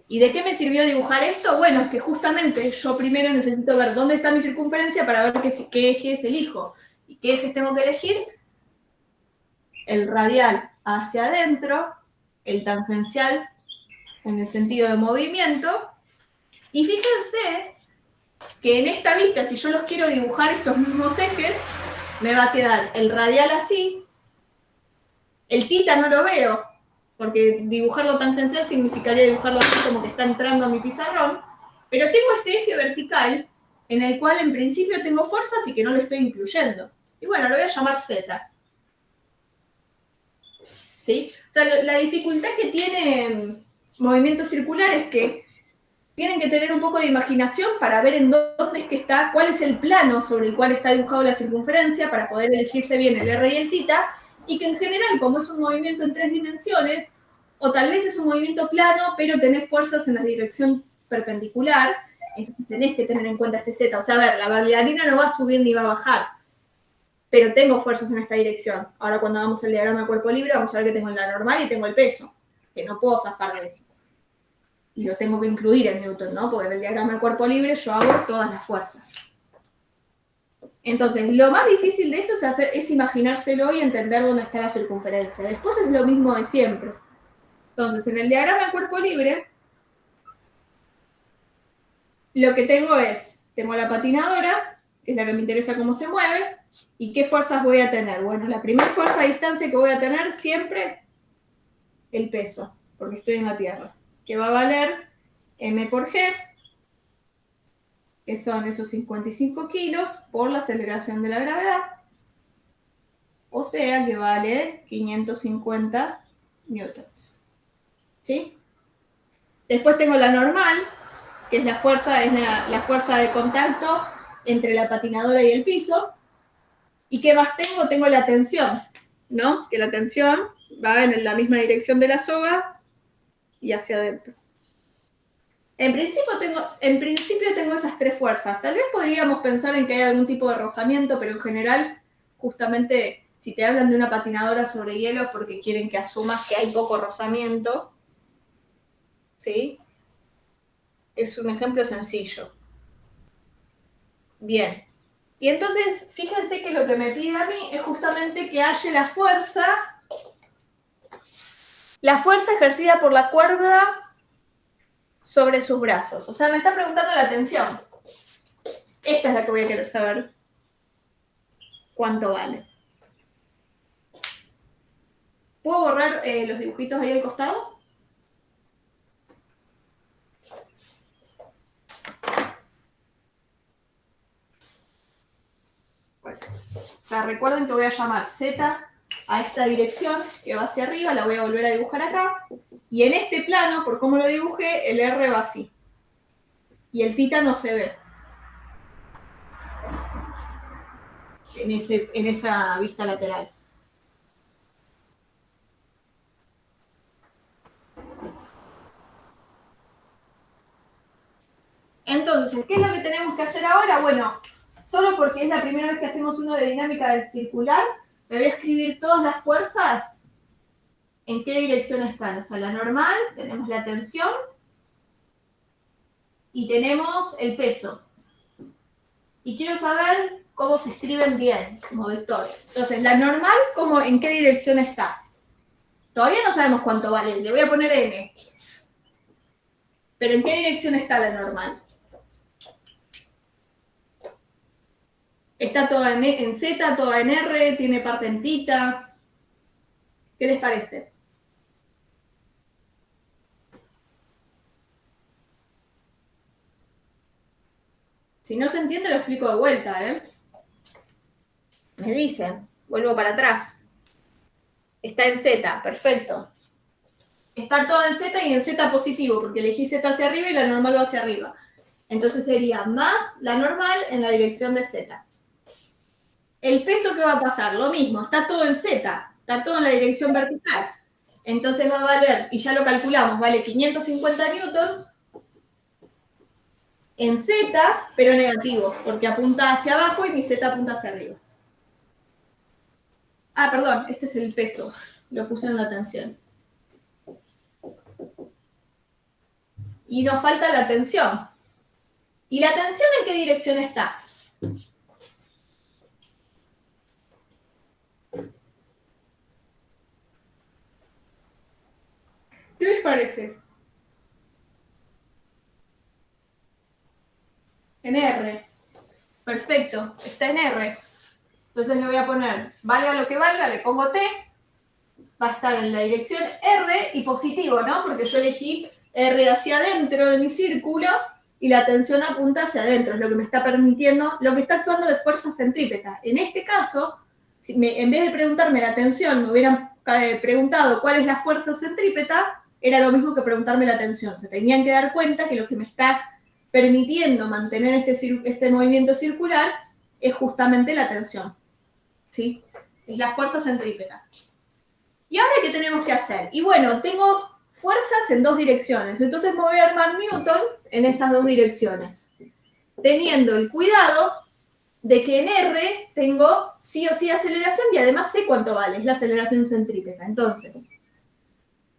¿Y de qué me sirvió dibujar esto? Bueno, es que justamente yo primero necesito ver dónde está mi circunferencia para ver qué ejes elijo. ¿Y qué ejes tengo que elegir? El radial hacia adentro, el tangencial en el sentido de movimiento. Y fíjense que en esta vista, si yo los quiero dibujar estos mismos ejes, me va a quedar el radial así, el θ no lo veo, porque dibujarlo tangencial significaría dibujarlo así como que está entrando a mi pizarrón, pero tengo este eje vertical en el cual en principio tengo fuerzas y que no lo estoy incluyendo. Y bueno, lo voy a llamar Z. ¿Sí? O sea, la dificultad que tiene movimiento circular es que tienen que tener un poco de imaginación para ver en dónde es que está, cuál es el plano sobre el cual está dibujado la circunferencia para poder elegirse bien el R y el θ, y que en general, como es un movimiento en 3 dimensiones, o tal vez es un movimiento plano, pero tenés fuerzas en la dirección perpendicular, entonces tenés que tener en cuenta este Z. O sea, a ver, la bailarina no va a subir ni va a bajar, pero tengo fuerzas en esta dirección. Ahora cuando hagamos el diagrama de cuerpo libre, vamos a ver que tengo la normal y tengo el peso, que no puedo zafar de eso. Y lo tengo que incluir en Newton, ¿no? Porque en el diagrama de cuerpo libre yo hago todas las fuerzas. Entonces, lo más difícil de eso es imaginárselo y entender dónde está la circunferencia. Después es lo mismo de siempre. Entonces, en el diagrama de cuerpo libre, lo que tengo la patinadora, que es la que me interesa cómo se mueve, y qué fuerzas voy a tener. Bueno, la primera fuerza a distancia que voy a tener siempre, el peso, porque estoy en la Tierra, que va a valer m por g, que son esos 55 kilos por la aceleración de la gravedad, o sea que vale 550 newtons. ¿Sí? Después tengo la normal, que es la fuerza de contacto entre la patinadora y el piso. ¿Y qué más tengo? Tengo la tensión, ¿no? Que la tensión va en la misma dirección de la soga y hacia adentro. En principio tengo esas 3 fuerzas. Tal vez podríamos pensar en que hay algún tipo de rozamiento, pero en general, justamente, si te hablan de una patinadora sobre hielo es porque quieren que asumas que hay poco rozamiento. ¿Sí? Es un ejemplo sencillo. Bien. Y entonces, fíjense que lo que me pide a mí es justamente que haya la fuerza ejercida por la cuerda sobre sus brazos. O sea, me está preguntando la tensión. Esta es la que voy a querer saber cuánto vale. ¿Puedo borrar los dibujitos ahí al costado? Bueno, o sea, recuerden que voy a llamar Z a esta dirección que va hacia arriba, la voy a volver a dibujar acá. Y en este plano, por cómo lo dibujé, el R va así. Y el tita no se ve. En esa vista lateral. Entonces, ¿qué es lo que tenemos que hacer ahora? Bueno, solo porque es la primera vez que hacemos uno de dinámica del circular, me voy a escribir todas las fuerzas en qué dirección están. O sea, la normal, tenemos la tensión y tenemos el peso. Y quiero saber cómo se escriben bien, como vectores. Entonces, la normal, ¿en qué dirección está? Todavía no sabemos cuánto vale, le voy a poner n. Pero ¿en qué dirección está la normal? Está toda en Z, toda en R, tiene parte en tita. ¿Qué les parece? Si no se entiende, lo explico de vuelta, ¿eh? Me dicen, vuelvo para atrás. Está en Z, perfecto. Está todo en Z y en Z positivo, porque elegí Z hacia arriba y la normal va hacia arriba. Entonces sería más la normal en la dirección de Z. El peso que va a pasar, lo mismo, está todo en Z, está todo en la dirección vertical. Entonces va a valer, y ya lo calculamos, vale 550 newtons en Z, pero negativo, porque apunta hacia abajo y mi Z apunta hacia arriba. Ah, perdón, este es el peso, lo puse en la tensión. Y nos falta la tensión. ¿Y la tensión en qué dirección está? ¿Qué les parece? En R. Perfecto, está en R. Entonces le voy a poner, valga lo que valga, le pongo T. Va a estar en la dirección R y positivo, ¿no? Porque yo elegí R hacia adentro de mi círculo y la tensión apunta hacia adentro. Es lo que me está permitiendo, lo que está actuando de fuerza centrípeta. En este caso, en vez de preguntarme la tensión, me hubieran preguntado cuál es la fuerza centrípeta, era lo mismo que preguntarme la tensión. Se tenían que dar cuenta que lo que me está permitiendo mantener este movimiento circular es justamente la tensión. ¿Sí? Es la fuerza centrípeta. ¿Y ahora qué tenemos que hacer? Y bueno, tengo fuerzas en dos direcciones, entonces me voy a armar Newton en esas dos direcciones, teniendo el cuidado de que en R tengo sí o sí aceleración y además sé cuánto vale, es la aceleración centrípeta. Entonces,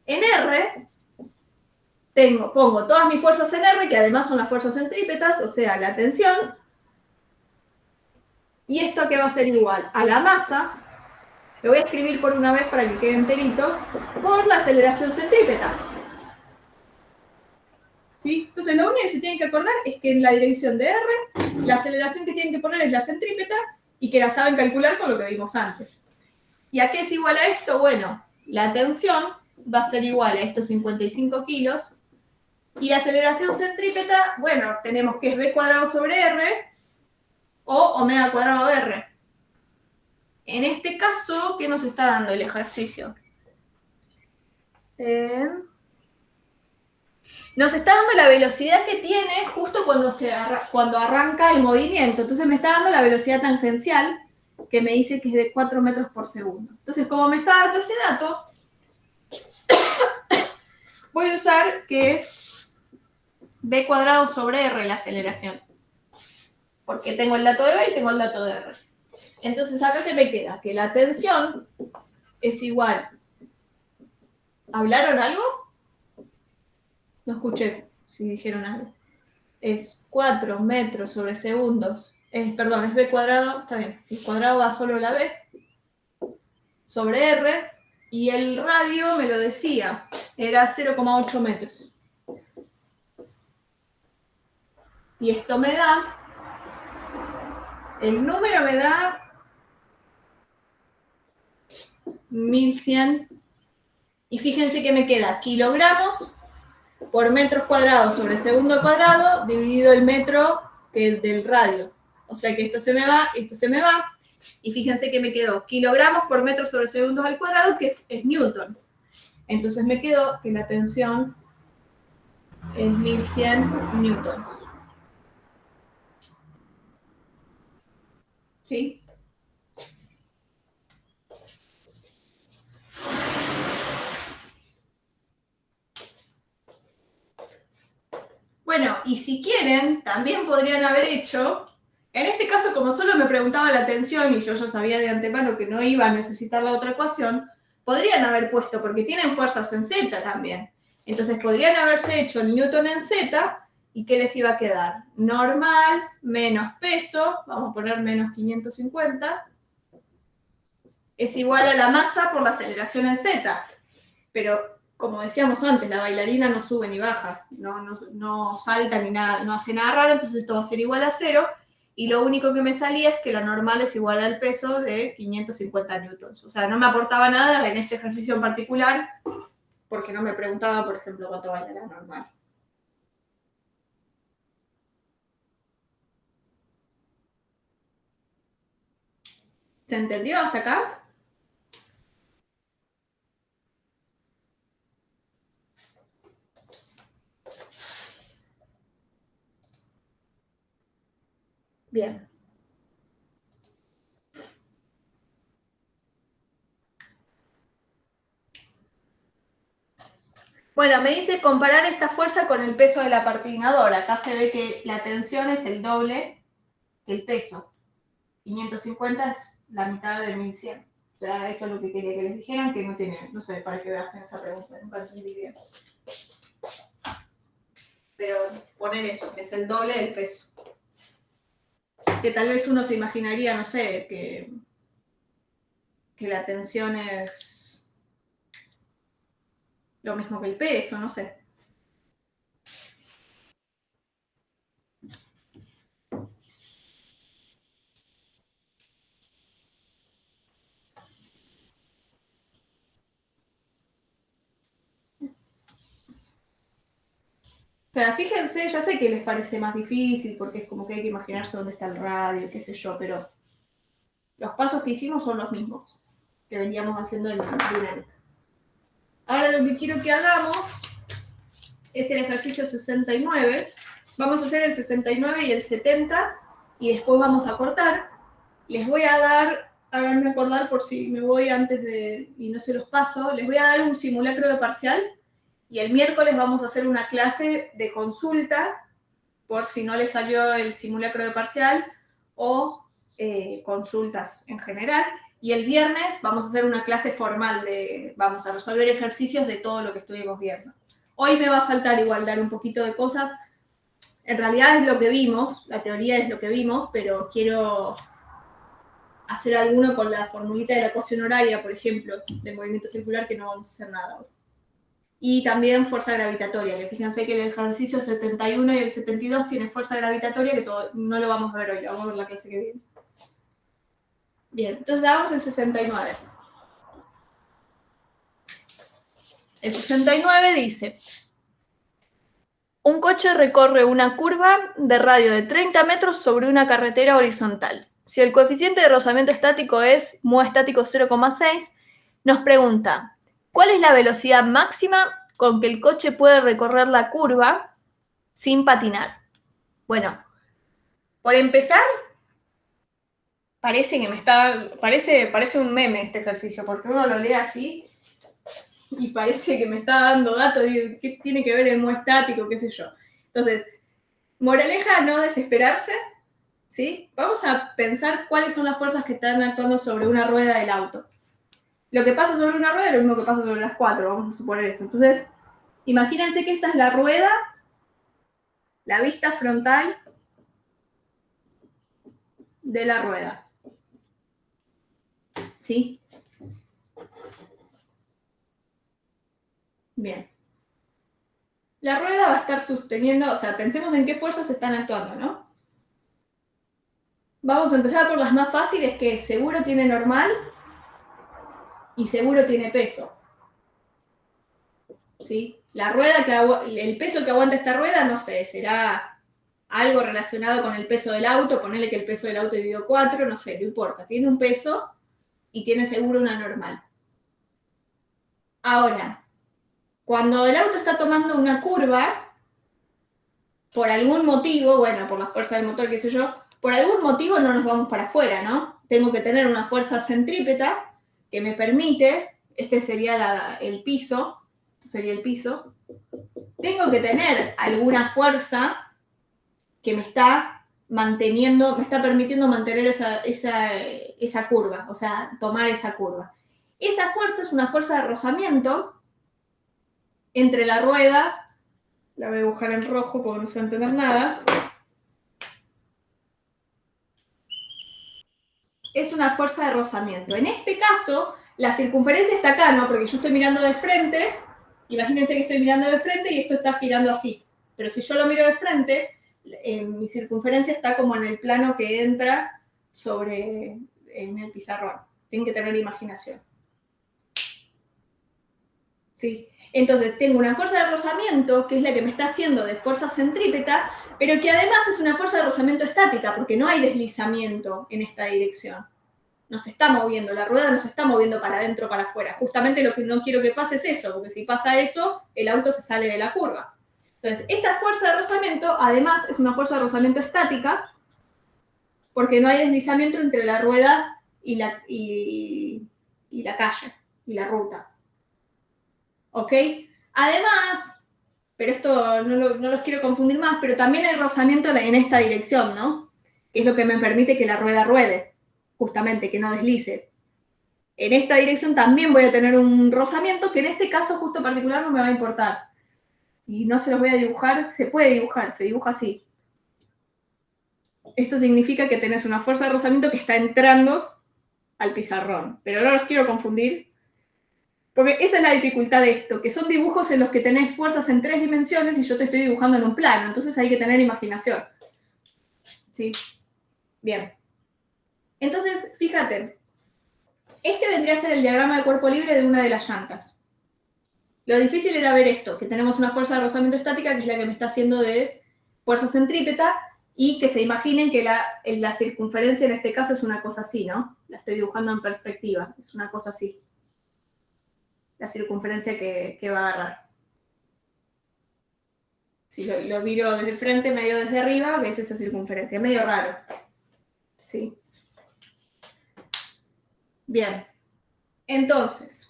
en R pongo todas mis fuerzas en R, que además son las fuerzas centrípetas, o sea, la tensión, y esto que va a ser igual a la masa, lo voy a escribir por una vez para que quede enterito, por la aceleración centrípeta. ¿Sí? Entonces lo único que se tienen que acordar es que en la dirección de R, la aceleración que tienen que poner es la centrípeta y que la saben calcular con lo que vimos antes. ¿Y a qué es igual a esto? Bueno, la tensión va a ser igual a estos 55 kilos y la aceleración centrípeta, bueno, tenemos que es B cuadrado sobre R o omega cuadrado de R. En este caso, ¿qué nos está dando el ejercicio? Nos está dando la velocidad que tiene justo cuando arranca el movimiento. Entonces me está dando la velocidad tangencial, que me dice que es de 4 metros por segundo. Entonces, como me está dando ese dato, voy a usar que es B cuadrado sobre R la aceleración. Porque tengo el dato de B y tengo el dato de R. Entonces, acá ¿qué me queda? Que la tensión es igual. ¿Hablaron algo? No escuché si dijeron algo. Es 4 metros sobre segundos. Perdón, es B cuadrado, está bien. El cuadrado va solo la B sobre R y el radio me lo decía, era 0,8 metros. Y esto me da, el número me da 1100. Y fíjense que me queda kilogramos por metros cuadrados sobre segundo cuadrado dividido el metro del radio. O sea que esto se me va, esto se me va. Y fíjense que me quedó kilogramos por metro sobre segundos al cuadrado, que es newton. Entonces me quedó que la tensión es 1100 newtons. ¿Sí? Bueno, y si quieren, también podrían haber hecho, en este caso, como solo me preguntaba la tensión y yo ya sabía de antemano que no iba a necesitar la otra ecuación, podrían haber puesto, porque tienen fuerzas en Z también. Entonces podrían haberse hecho el newton en Z, ¿y qué les iba a quedar? Normal menos peso, vamos a poner menos 550, es igual a la masa por la aceleración en Z. Pero como decíamos antes, la bailarina no sube ni baja, no salta ni nada, no hace nada raro, entonces esto va a ser igual a 0. Y lo único que me salía es que la normal es igual al peso de 550 newtons. O sea, no me aportaba nada en este ejercicio en particular, porque no me preguntaba, por ejemplo, cuánto vale la normal. ¿Se entendió hasta acá? Bien. Bueno, me dice comparar esta fuerza con el peso de la patinadora. Acá se ve que la tensión es el doble que el peso. 550 es la mitad de 1100. O sea, eso es lo que quería que les dijeran, que no tiene, no sé para qué hacen esa pregunta, nunca entendí bien. Pero poner eso, que es el doble del peso. Que tal vez uno se imaginaría, no sé, que la tensión es lo mismo que el peso, no sé. O sea, fíjense, ya sé que les parece más difícil porque es como que hay que imaginarse dónde está el radio, qué sé yo, pero los pasos que hicimos son los mismos que veníamos haciendo en la dinámica. Ahora lo que quiero que hagamos es el ejercicio 69. Vamos a hacer el 69 y el 70 y después vamos a cortar. Les voy a dar, háganme acordar por si me voy antes de y no se los paso, les voy a dar un simulacro de parcial y el miércoles vamos a hacer una clase de consulta por si no les salió el simulacro de parcial o consultas en general. Y el viernes vamos a hacer una clase formal vamos a resolver ejercicios de todo lo que estuvimos viendo. Hoy me va a faltar igual dar un poquito de cosas. En realidad es lo que vimos, la teoría es lo que vimos, pero quiero hacer alguno con la formulita de la ecuación horaria, por ejemplo, de movimiento circular, que no vamos a hacer nada hoy. Y también fuerza gravitatoria, que fíjense que el ejercicio 71 y el 72 tiene fuerza gravitatoria, que no lo vamos a ver hoy, lo vamos a ver la clase que viene. Bien, entonces vamos el 69. El 69 dice: un coche recorre una curva de radio de 30 metros sobre una carretera horizontal. Si el coeficiente de rozamiento estático es mu estático 0,6, nos pregunta, ¿cuál es la velocidad máxima con que el coche puede recorrer la curva sin patinar? Bueno, por empezar, parece un meme este ejercicio, porque uno lo lee así y parece que me está dando datos de qué tiene que ver el mu estático, qué sé yo. Entonces, moraleja, no desesperarse, ¿sí? Vamos a pensar cuáles son las fuerzas que están actuando sobre una rueda del auto. Lo que pasa sobre una rueda es lo mismo que pasa sobre las cuatro, vamos a suponer eso. Entonces, imagínense que esta es la rueda, la vista frontal de la rueda. ¿Sí? Bien. La rueda va a estar sosteniendo, o sea, pensemos en qué fuerzas están actuando, ¿no? Vamos a empezar por las más fáciles, que seguro tiene normal y seguro tiene peso. ¿Sí? La rueda el peso que aguanta esta rueda, no sé, será algo relacionado con el peso del auto, ponerle que el peso del auto dividido 4, no sé, no importa. Tiene un peso y tiene seguro una normal. Ahora, cuando el auto está tomando una curva, por algún motivo, bueno, por la fuerza del motor, qué sé yo, por algún motivo no nos vamos para afuera, ¿no? Tengo que tener una fuerza centrípeta que me permite, este sería el piso, tengo que tener alguna fuerza que me está manteniendo, me está permitiendo mantener esa curva, o sea, tomar esa curva. Esa fuerza es una fuerza de rozamiento entre la rueda, la voy a dibujar en rojo porque no se va a entender nada, es una fuerza de rozamiento. En este caso, la circunferencia está acá, ¿no? Porque yo estoy mirando de frente, imagínense que estoy mirando de frente y esto está girando así. Pero si yo lo miro de frente, mi circunferencia está como en el plano que entra en el pizarrón. Tienen que tener imaginación. ¿Sí? Entonces, tengo una fuerza de rozamiento, que es la que me está haciendo de fuerza centrípeta, pero que además es una fuerza de rozamiento estática, porque no hay deslizamiento en esta dirección. Nos está moviendo, la rueda nos está moviendo para adentro, para afuera. Justamente lo que no quiero que pase es eso, porque si pasa eso, el auto se sale de la curva. Entonces, esta fuerza de rozamiento, además, es una fuerza de rozamiento estática, porque no hay deslizamiento entre la rueda y la calle, y la ruta. ¿Ok? Además, pero esto no los quiero confundir más, pero también hay rozamiento en esta dirección, ¿no? Que es lo que me permite que la rueda ruede, justamente, que no deslice. En esta dirección también voy a tener un rozamiento que en este caso justo particular no me va a importar. Y no se los voy a dibujar, se puede dibujar, se dibuja así. Esto significa que tenés una fuerza de rozamiento que está entrando al pizarrón. Pero no los quiero confundir, porque esa es la dificultad de esto, que son dibujos en los que tenés fuerzas en 3 dimensiones y yo te estoy dibujando en un plano, entonces hay que tener imaginación. ¿Sí? Bien. Entonces, fíjate, este vendría a ser el diagrama de cuerpo libre de una de las llantas. Lo difícil era ver esto, que tenemos una fuerza de rozamiento estática, que es la que me está haciendo de fuerza centrípeta, y que se imaginen que la circunferencia en este caso es una cosa así, ¿no? La estoy dibujando en perspectiva, es una cosa así. La circunferencia que va a agarrar. Si lo miro desde frente, medio desde arriba, ves esa circunferencia, medio raro. ¿Sí? Bien. Entonces,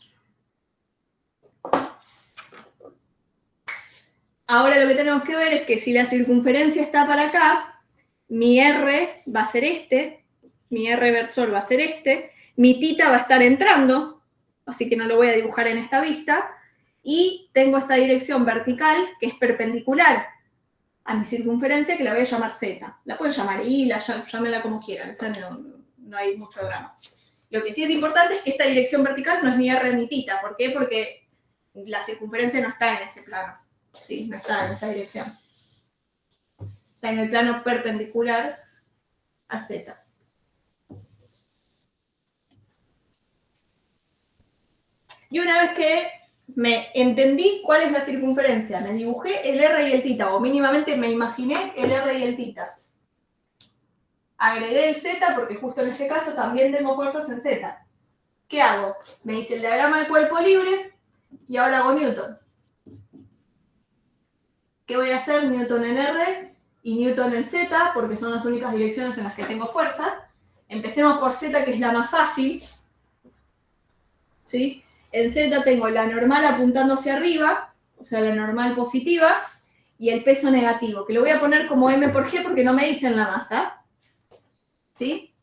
ahora lo que tenemos que ver es que si la circunferencia está para acá, mi R va a ser este, mi R versor va a ser este, mi tita va a estar entrando, así que no lo voy a dibujar en esta vista, y tengo esta dirección vertical que es perpendicular a mi circunferencia, que la voy a llamar Z. La pueden llamar Y, llámenla como quieran, esa no hay mucho drama. Lo que sí es importante es que esta dirección vertical no es mi R ni tita. ¿Por qué? Porque la circunferencia no está en ese plano. ¿Sí? No está en esa dirección. Está en el plano perpendicular a Z. Y una vez que me entendí cuál es la circunferencia, me dibujé el R y el tita, o mínimamente me imaginé el R y el tita. Agregué el Z porque justo en este caso también tengo fuerzas en Z. ¿Qué hago? Me hice el diagrama de cuerpo libre y ahora hago Newton. ¿Qué voy a hacer? Newton en R y Newton en Z, porque son las únicas direcciones en las que tengo fuerza. Empecemos por Z, que es la más fácil. ¿Sí? En Z tengo la normal apuntando hacia arriba, o sea, la normal positiva, y el peso negativo, que lo voy a poner como M por G porque no me dicen la masa. ¿Sí?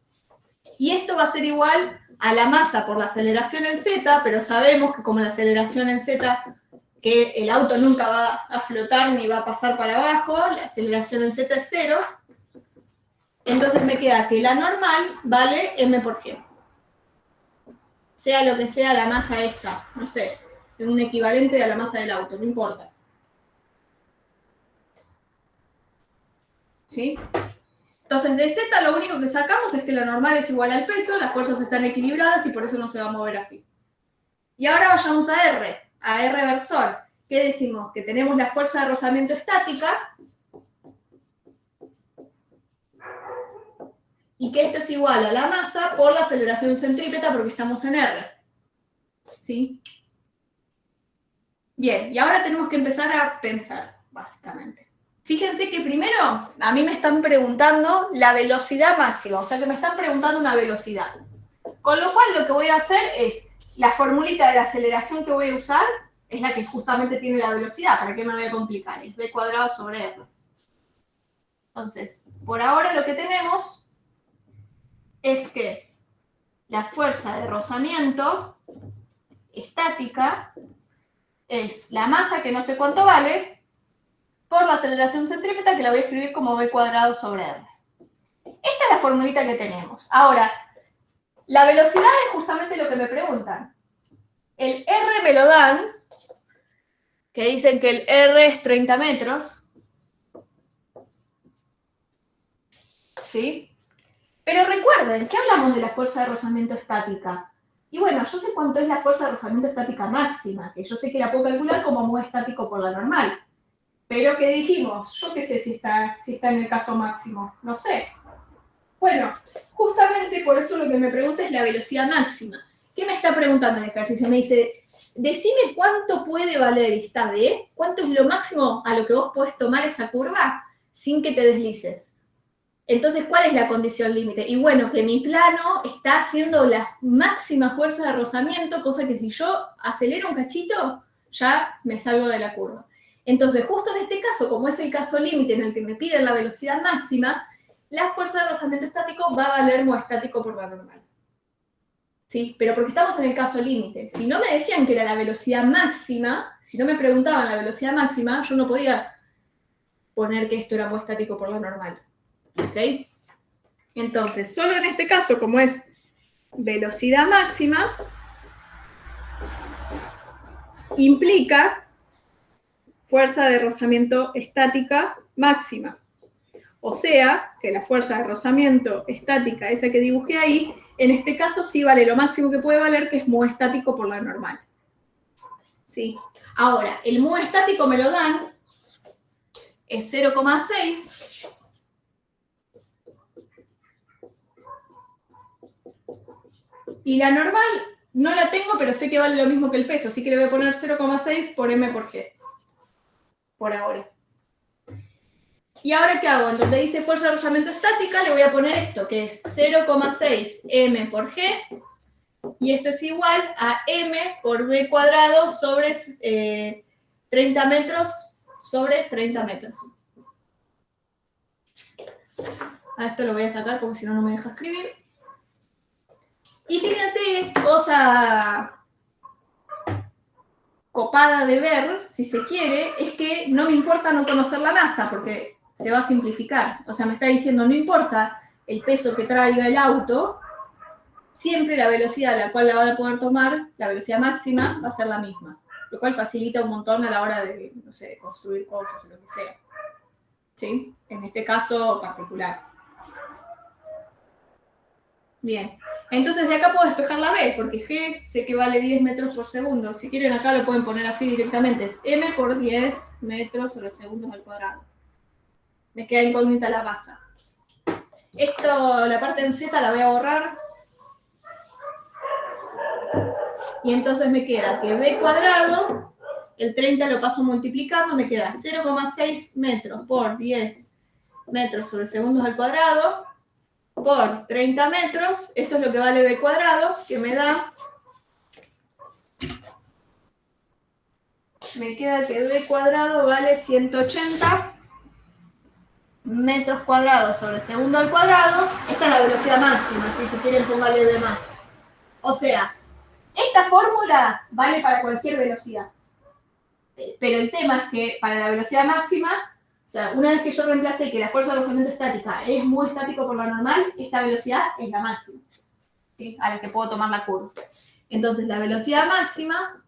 Y esto va a ser igual a la masa por la aceleración en Z, pero sabemos que como la aceleración en Z, que el auto nunca va a flotar ni va a pasar para abajo, la aceleración en Z es 0, entonces me queda que la normal vale M por G. Sea lo que sea la masa esta, no sé, un equivalente a la masa del auto, no importa. ¿Sí? Entonces, de Z lo único que sacamos es que la normal es igual al peso, las fuerzas están equilibradas y por eso no se va a mover así. Y ahora vayamos a R versor. ¿Qué decimos? Que tenemos la fuerza de rozamiento estática y que esto es igual a la masa por la aceleración centrípeta porque estamos en R. ¿Sí? Bien, y ahora tenemos que empezar a pensar, básicamente. Fíjense que primero a mí me están preguntando la velocidad máxima, o sea que me están preguntando una velocidad. Con lo cual lo que voy a hacer es, la formulita de la aceleración que voy a usar es la que justamente tiene la velocidad, ¿para qué me voy a complicar? Es v cuadrado sobre r. Entonces, por ahora lo que tenemos es que la fuerza de rozamiento estática es la masa, que no sé cuánto vale, por la aceleración centrípeta, que la voy a escribir como v cuadrado sobre r. Esta es la formulita que tenemos. Ahora, la velocidad es justamente lo que me preguntan. El R me lo dan, que dicen que el R es 30 metros. ¿Sí? Pero recuerden, ¿qué hablamos de la fuerza de rozamiento estática? Y bueno, yo sé cuánto es la fuerza de rozamiento estática máxima, que yo sé que la puedo calcular como mu estático por la normal. Pero ¿qué dijimos? Yo qué sé si está en el caso máximo, no sé. Bueno, justamente por eso lo que me pregunta es la velocidad máxima. ¿Qué me está preguntando el ejercicio? Me dice, decime cuánto puede valer esta B, cuánto es lo máximo a lo que vos podés tomar esa curva sin que te deslices. Entonces, ¿cuál es la condición límite? Y bueno, que mi plano está haciendo la máxima fuerza de rozamiento, cosa que si yo acelero un cachito, ya me salgo de la curva. Entonces, justo en este caso, como es el caso límite en el que me piden la velocidad máxima, la fuerza de rozamiento estático va a valer mu estático por la normal. ¿Sí? Pero porque estamos en el caso límite. Si no me decían que era la velocidad máxima, si no me preguntaban la velocidad máxima, yo no podía poner que esto era mu estático por la normal. ¿Ok? Entonces, solo en este caso, como es velocidad máxima, implica fuerza de rozamiento estática máxima. O sea, que la fuerza de rozamiento estática, esa que dibujé ahí, en este caso sí vale lo máximo que puede valer, que es mu estático por la normal. ¿Sí? Ahora, el mu estático me lo dan, es 0,6. Y la normal no la tengo, pero sé que vale lo mismo que el peso, así que le voy a poner 0,6 por m por g. Por ahora. ¿Y ahora qué hago? En donde dice fuerza de rozamiento estática, le voy a poner esto, que es 0,6 m por g, y esto es igual a m por v cuadrado sobre 30 metros sobre 30 metros. A esto lo voy a sacar porque si no, no me deja escribir. Y fíjense, cosa copada de ver, si se quiere, es que no me importa no conocer la masa, porque se va a simplificar. O sea, me está diciendo, no importa el peso que traiga el auto, siempre la velocidad a la cual la van a poder tomar, la velocidad máxima, va a ser la misma. Lo cual facilita un montón a la hora de, no sé, construir cosas o lo que sea. ¿Sí? En este caso particular. Bien. Entonces de acá puedo despejar la B, porque G sé que vale 10 metros por segundo. Si quieren acá lo pueden poner así directamente. Es M por 10 metros sobre segundos al cuadrado. Me queda incógnita la masa. Esto, la parte en Z la voy a borrar. Y entonces me queda que B cuadrado, el 30 lo paso multiplicando, me queda 0,6 metros por 10 metros sobre segundos al cuadrado, por 30 metros, eso es lo que vale B cuadrado, que me da, me queda que B cuadrado vale 180 metros cuadrados sobre segundo al cuadrado. Esta es la velocidad máxima, si quieren póngale B más. O sea, esta fórmula vale para cualquier velocidad. Pero el tema es que para la velocidad máxima, o sea, una vez que yo reemplacé que la fuerza de rozamiento estática es mu estático por la normal, esta velocidad es la máxima, ¿sí? A la que puedo tomar la curva. Entonces, la velocidad máxima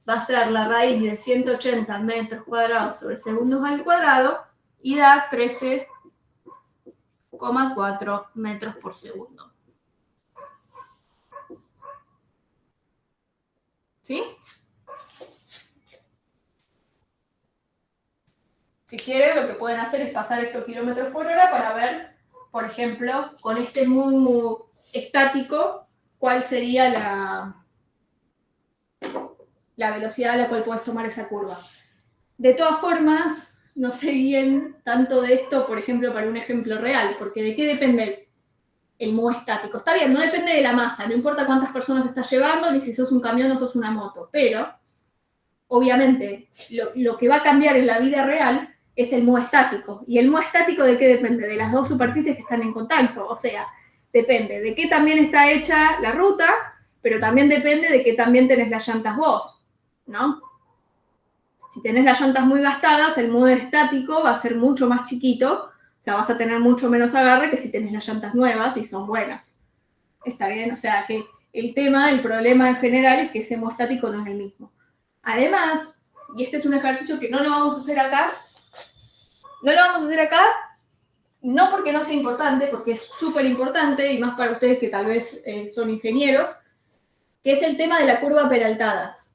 va a ser la raíz de 180 metros cuadrados sobre segundos al cuadrado y da 13,4 metros por segundo. ¿Sí? Si quieren, lo que pueden hacer es pasar estos kilómetros por hora para ver, por ejemplo, con este muy estático, cuál sería la velocidad a la cual puedes tomar esa curva. De todas formas, no sé bien tanto de esto, por ejemplo, para un ejemplo real, porque ¿de qué depende el mu estático? Está bien, no depende de la masa, no importa cuántas personas estás llevando, ni si sos un camión o sos una moto, pero obviamente lo que va a cambiar en la vida real es el mu estático. ¿Y el mu estático de qué depende? De las dos superficies que están en contacto. O sea, depende de qué también está hecha la ruta, pero también depende de que también tenés las llantas vos, ¿no? Si tenés las llantas muy gastadas, el mu estático va a ser mucho más chiquito, o sea, vas a tener mucho menos agarre que si tenés las llantas nuevas y son buenas. ¿Está bien? O sea, que el problema en general es que ese mu estático no es el mismo. Además, y este es un ejercicio que no lo vamos a hacer acá, no porque no sea importante, porque es súper importante, y más para ustedes que tal vez son ingenieros, que es el tema de la curva peraltada.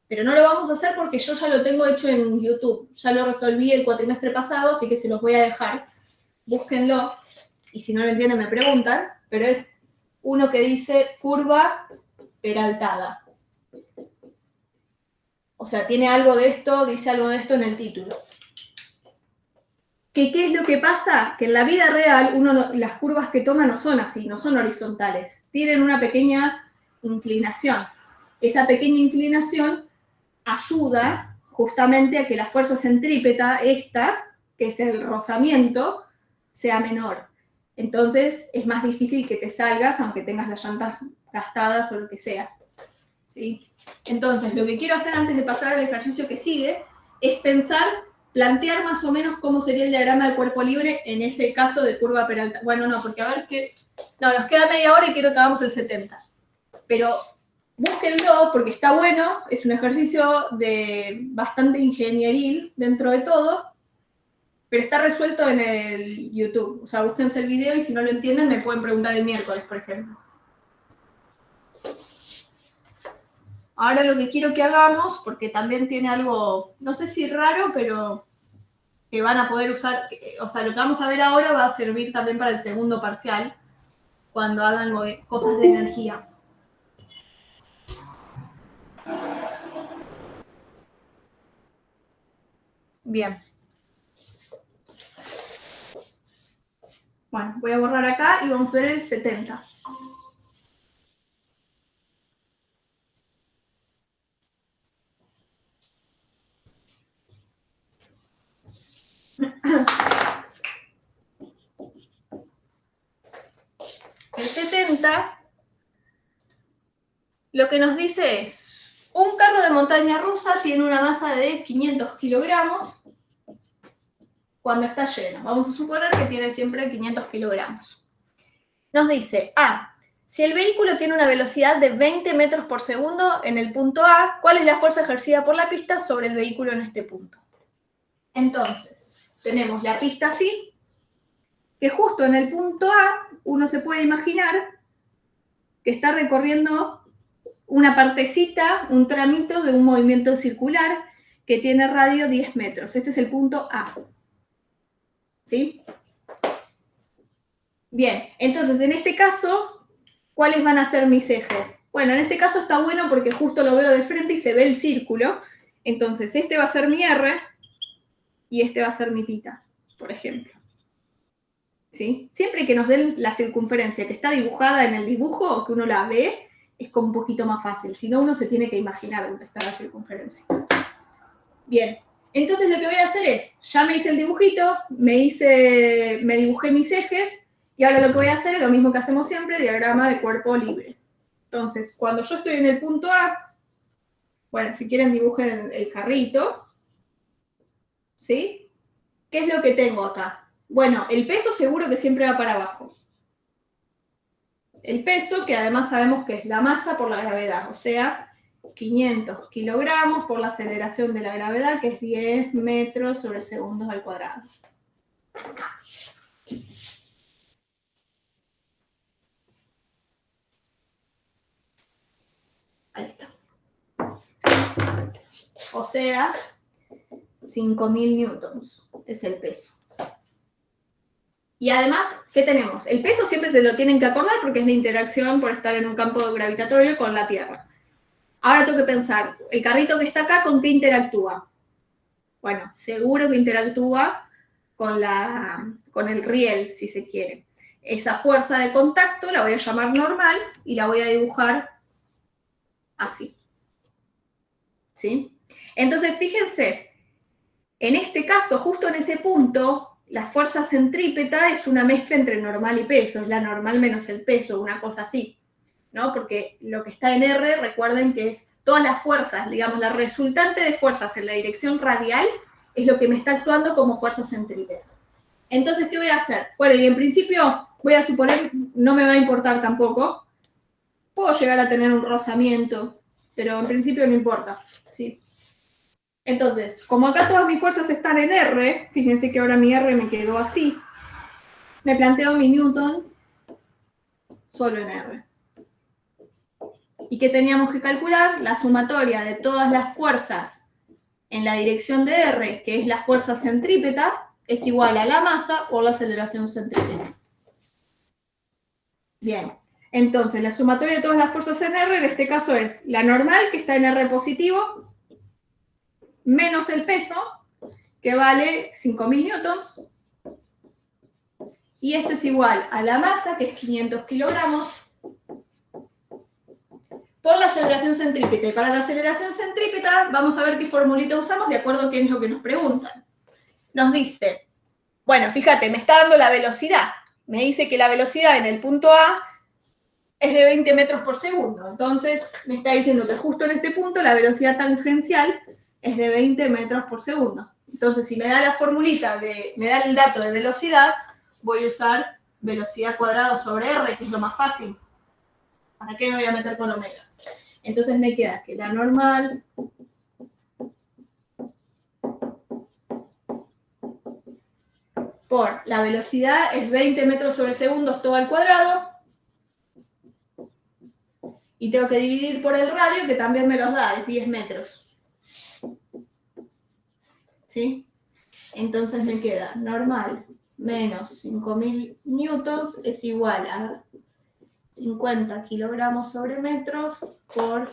Pero no lo vamos a hacer porque yo ya lo tengo hecho en YouTube. Ya lo resolví el cuatrimestre pasado, así que se los voy a dejar. Búsquenlo, y si no lo entienden me preguntan, pero es uno que dice curva peraltada. O sea, tiene algo de esto, dice algo de esto en el título. ¿Qué es lo que pasa? Que en la vida real las curvas que toma no son así, no son horizontales. Tienen una pequeña inclinación. Esa pequeña inclinación ayuda justamente a que la fuerza centrípeta, que es el rozamiento, sea menor. Entonces es más difícil que te salgas aunque tengas las llantas gastadas o lo que sea. ¿Sí? Entonces, lo que quiero hacer antes de pasar al ejercicio que sigue es plantear más o menos cómo sería el diagrama de cuerpo libre en ese caso de curva peraltada. Bueno, no, porque a ver qué... No, nos queda media hora y quiero que hagamos el 70. Pero búsquenlo porque está bueno, es un ejercicio bastante ingenieril dentro de todo, pero está resuelto en el YouTube. O sea, búsquense el video y si no lo entienden me pueden preguntar el miércoles, por ejemplo. Ahora lo que quiero que hagamos, porque también tiene algo, no sé si raro, pero que van a poder usar, o sea, lo que vamos a ver ahora va a servir también para el segundo parcial, cuando hagan cosas de energía. Bien. Bueno, voy a borrar acá y vamos a ver el 70. El 70 lo que nos dice es, un carro de montaña rusa tiene una masa de 500 kilogramos cuando está lleno. Vamos a suponer que tiene siempre 500 kilogramos. Nos dice, si el vehículo tiene una velocidad de 20 metros por segundo en el punto A, ¿cuál es la fuerza ejercida por la pista sobre el vehículo en este punto? Entonces, tenemos la pista así, que justo en el punto A uno se puede imaginar que está recorriendo una partecita, un tramito de un movimiento circular que tiene radio 10 metros. Este es el punto A. ¿Sí? Bien, entonces en este caso, ¿cuáles van a ser mis ejes? Bueno, en este caso está bueno porque justo lo veo de frente y se ve el círculo. Entonces este va a ser mi R y este va a ser mi tita, por ejemplo. ¿Sí? Siempre que nos den la circunferencia que está dibujada en el dibujo, que uno la ve, es como un poquito más fácil. Si no, uno se tiene que imaginar dónde está la circunferencia. Bien, entonces lo que voy a hacer es, ya me hice el dibujito, me dibujé mis ejes, y ahora lo que voy a hacer es lo mismo que hacemos siempre, diagrama de cuerpo libre. Entonces, cuando yo estoy en el punto A, bueno, si quieren dibujen el carrito, ¿sí? ¿Qué es lo que tengo acá? Bueno, el peso seguro que siempre va para abajo. El peso, que además sabemos que es la masa por la gravedad, o sea, 500 kilogramos por la aceleración de la gravedad, que es 10 metros sobre segundos al cuadrado. Ahí está. O sea, 5.000 newtons es el peso. Y además, ¿qué tenemos? El peso siempre se lo tienen que acordar porque es la interacción por estar en un campo gravitatorio con la Tierra. Ahora tengo que pensar, el carrito que está acá, ¿con qué interactúa? Bueno, seguro que interactúa con el riel, si se quiere. Esa fuerza de contacto la voy a llamar normal y la voy a dibujar así. ¿Sí? Entonces, fíjense, en este caso, justo en ese punto, la fuerza centrípeta es una mezcla entre normal y peso, es la normal menos el peso, una cosa así, ¿no? Porque lo que está en R, recuerden que es todas las fuerzas, digamos, la resultante de fuerzas en la dirección radial es lo que me está actuando como fuerza centrípeta. Entonces, ¿qué voy a hacer? Bueno, y en principio voy a suponer, no me va a importar tampoco, puedo llegar a tener un rozamiento, pero en principio no importa, ¿sí? Entonces, como acá todas mis fuerzas están en R, fíjense que ahora mi R me quedó así, me planteo mi Newton solo en R. ¿Y qué teníamos que calcular? La sumatoria de todas las fuerzas en la dirección de R, que es la fuerza centrípeta, es igual a la masa por la aceleración centrípeta. Bien, entonces la sumatoria de todas las fuerzas en R, en este caso es la normal, que está en R positivo, menos el peso, que vale 5.000 newtons, y esto es igual a la masa, que es 500 kilogramos, por la aceleración centrípeta. Y para la aceleración centrípeta vamos a ver qué formulita usamos de acuerdo a qué es lo que nos preguntan. Nos dice, bueno, fíjate, me está dando la velocidad. Me dice que la velocidad en el punto A es de 20 metros por segundo. Entonces me está diciendo que justo en este punto la velocidad tangencial es de 20 metros por segundo. Entonces, si me da la formulita, me da el dato de velocidad, voy a usar velocidad cuadrada sobre R, que es lo más fácil. ¿Para qué me voy a meter con omega? Entonces me queda que la normal por la velocidad es 20 metros sobre segundos todo al cuadrado. Y tengo que dividir por el radio, que también me los da, es 10 metros. ¿Sí? Entonces me queda normal menos 5.000 newtons es igual a 50 kilogramos sobre metros por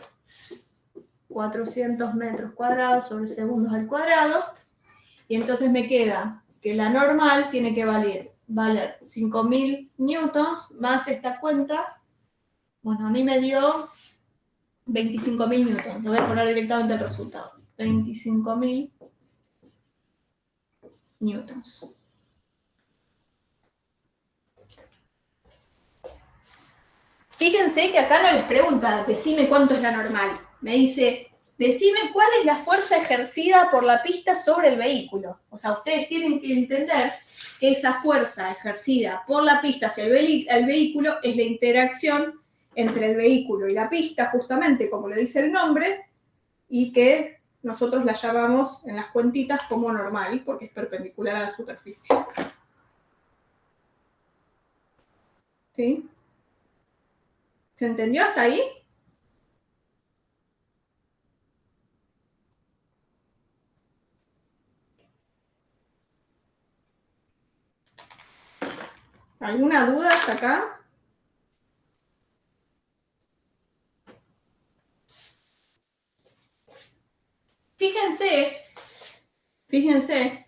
400 metros cuadrados sobre segundos al cuadrado. Y entonces me queda que la normal tiene que valer 5.000 newtons más esta cuenta. Bueno, a mí me dio 25.000 newtons. Lo voy a poner directamente el resultado. 25.000 newtons. Fíjense que acá no les pregunta, decime cuánto es la normal. Me dice, decime cuál es la fuerza ejercida por la pista sobre el vehículo. O sea, ustedes tienen que entender que esa fuerza ejercida por la pista hacia el vehículo es la interacción entre el vehículo y la pista, justamente como lo dice el nombre, y que nosotros la llamamos en las cuentitas como normal, porque es perpendicular a la superficie. ¿Sí? ¿Se entendió hasta ahí? ¿Alguna duda hasta acá? Fíjense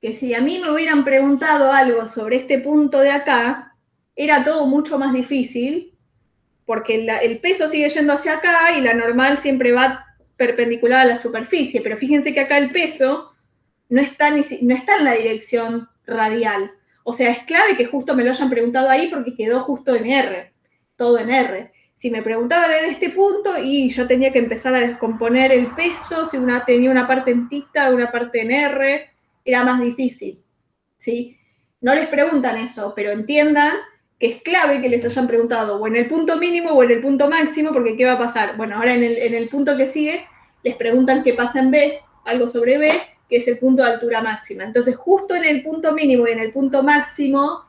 que si a mí me hubieran preguntado algo sobre este punto de acá, era todo mucho más difícil, porque el peso sigue yendo hacia acá y la normal siempre va perpendicular a la superficie, pero fíjense que acá el peso no está en la dirección radial. O sea, es clave que justo me lo hayan preguntado ahí porque quedó justo en R, todo en R. Si me preguntaban en este punto y yo tenía que empezar a descomponer el peso, si tenía una parte en tita, una parte en R, era más difícil, ¿sí? No les preguntan eso, pero entiendan que es clave que les hayan preguntado o en el punto mínimo o en el punto máximo, porque ¿qué va a pasar? Bueno, ahora en el punto que sigue les preguntan qué pasa en B, algo sobre B, que es el punto de altura máxima. Entonces, justo en el punto mínimo y en el punto máximo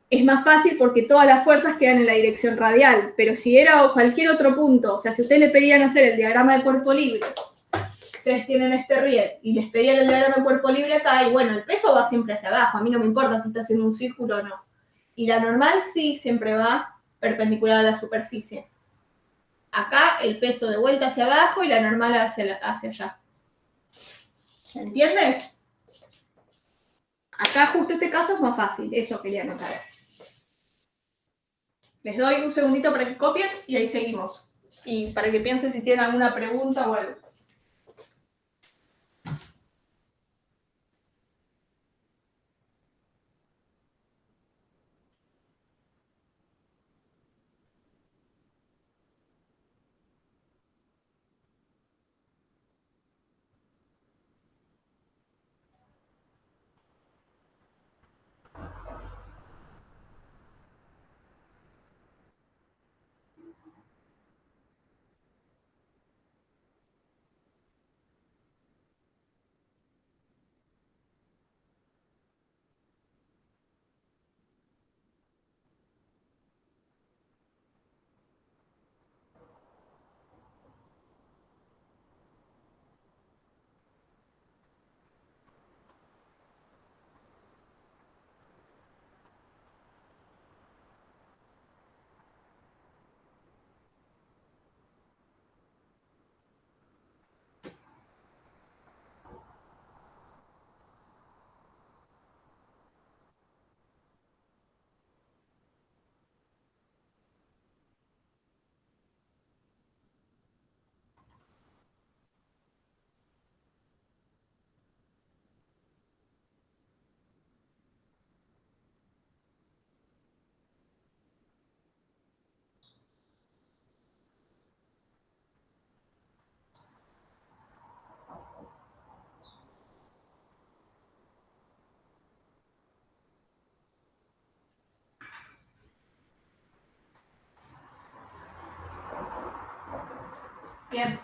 es más fácil porque todas las fuerzas quedan en la dirección radial, pero si era cualquier otro punto, o sea, si ustedes le pedían hacer el diagrama de cuerpo libre, ustedes tienen este riel y les pedían el diagrama de cuerpo libre acá, y bueno, el peso va siempre hacia abajo, a mí no me importa si está haciendo un círculo o no. Y la normal sí siempre va perpendicular a la superficie. Acá el peso de vuelta hacia abajo y la normal hacia allá. ¿Se entiende? Acá justo este caso es más fácil, eso quería anotar. Les doy un segundito para que copien y ahí seguimos. Y para que piensen si tienen alguna pregunta o algo. Bien.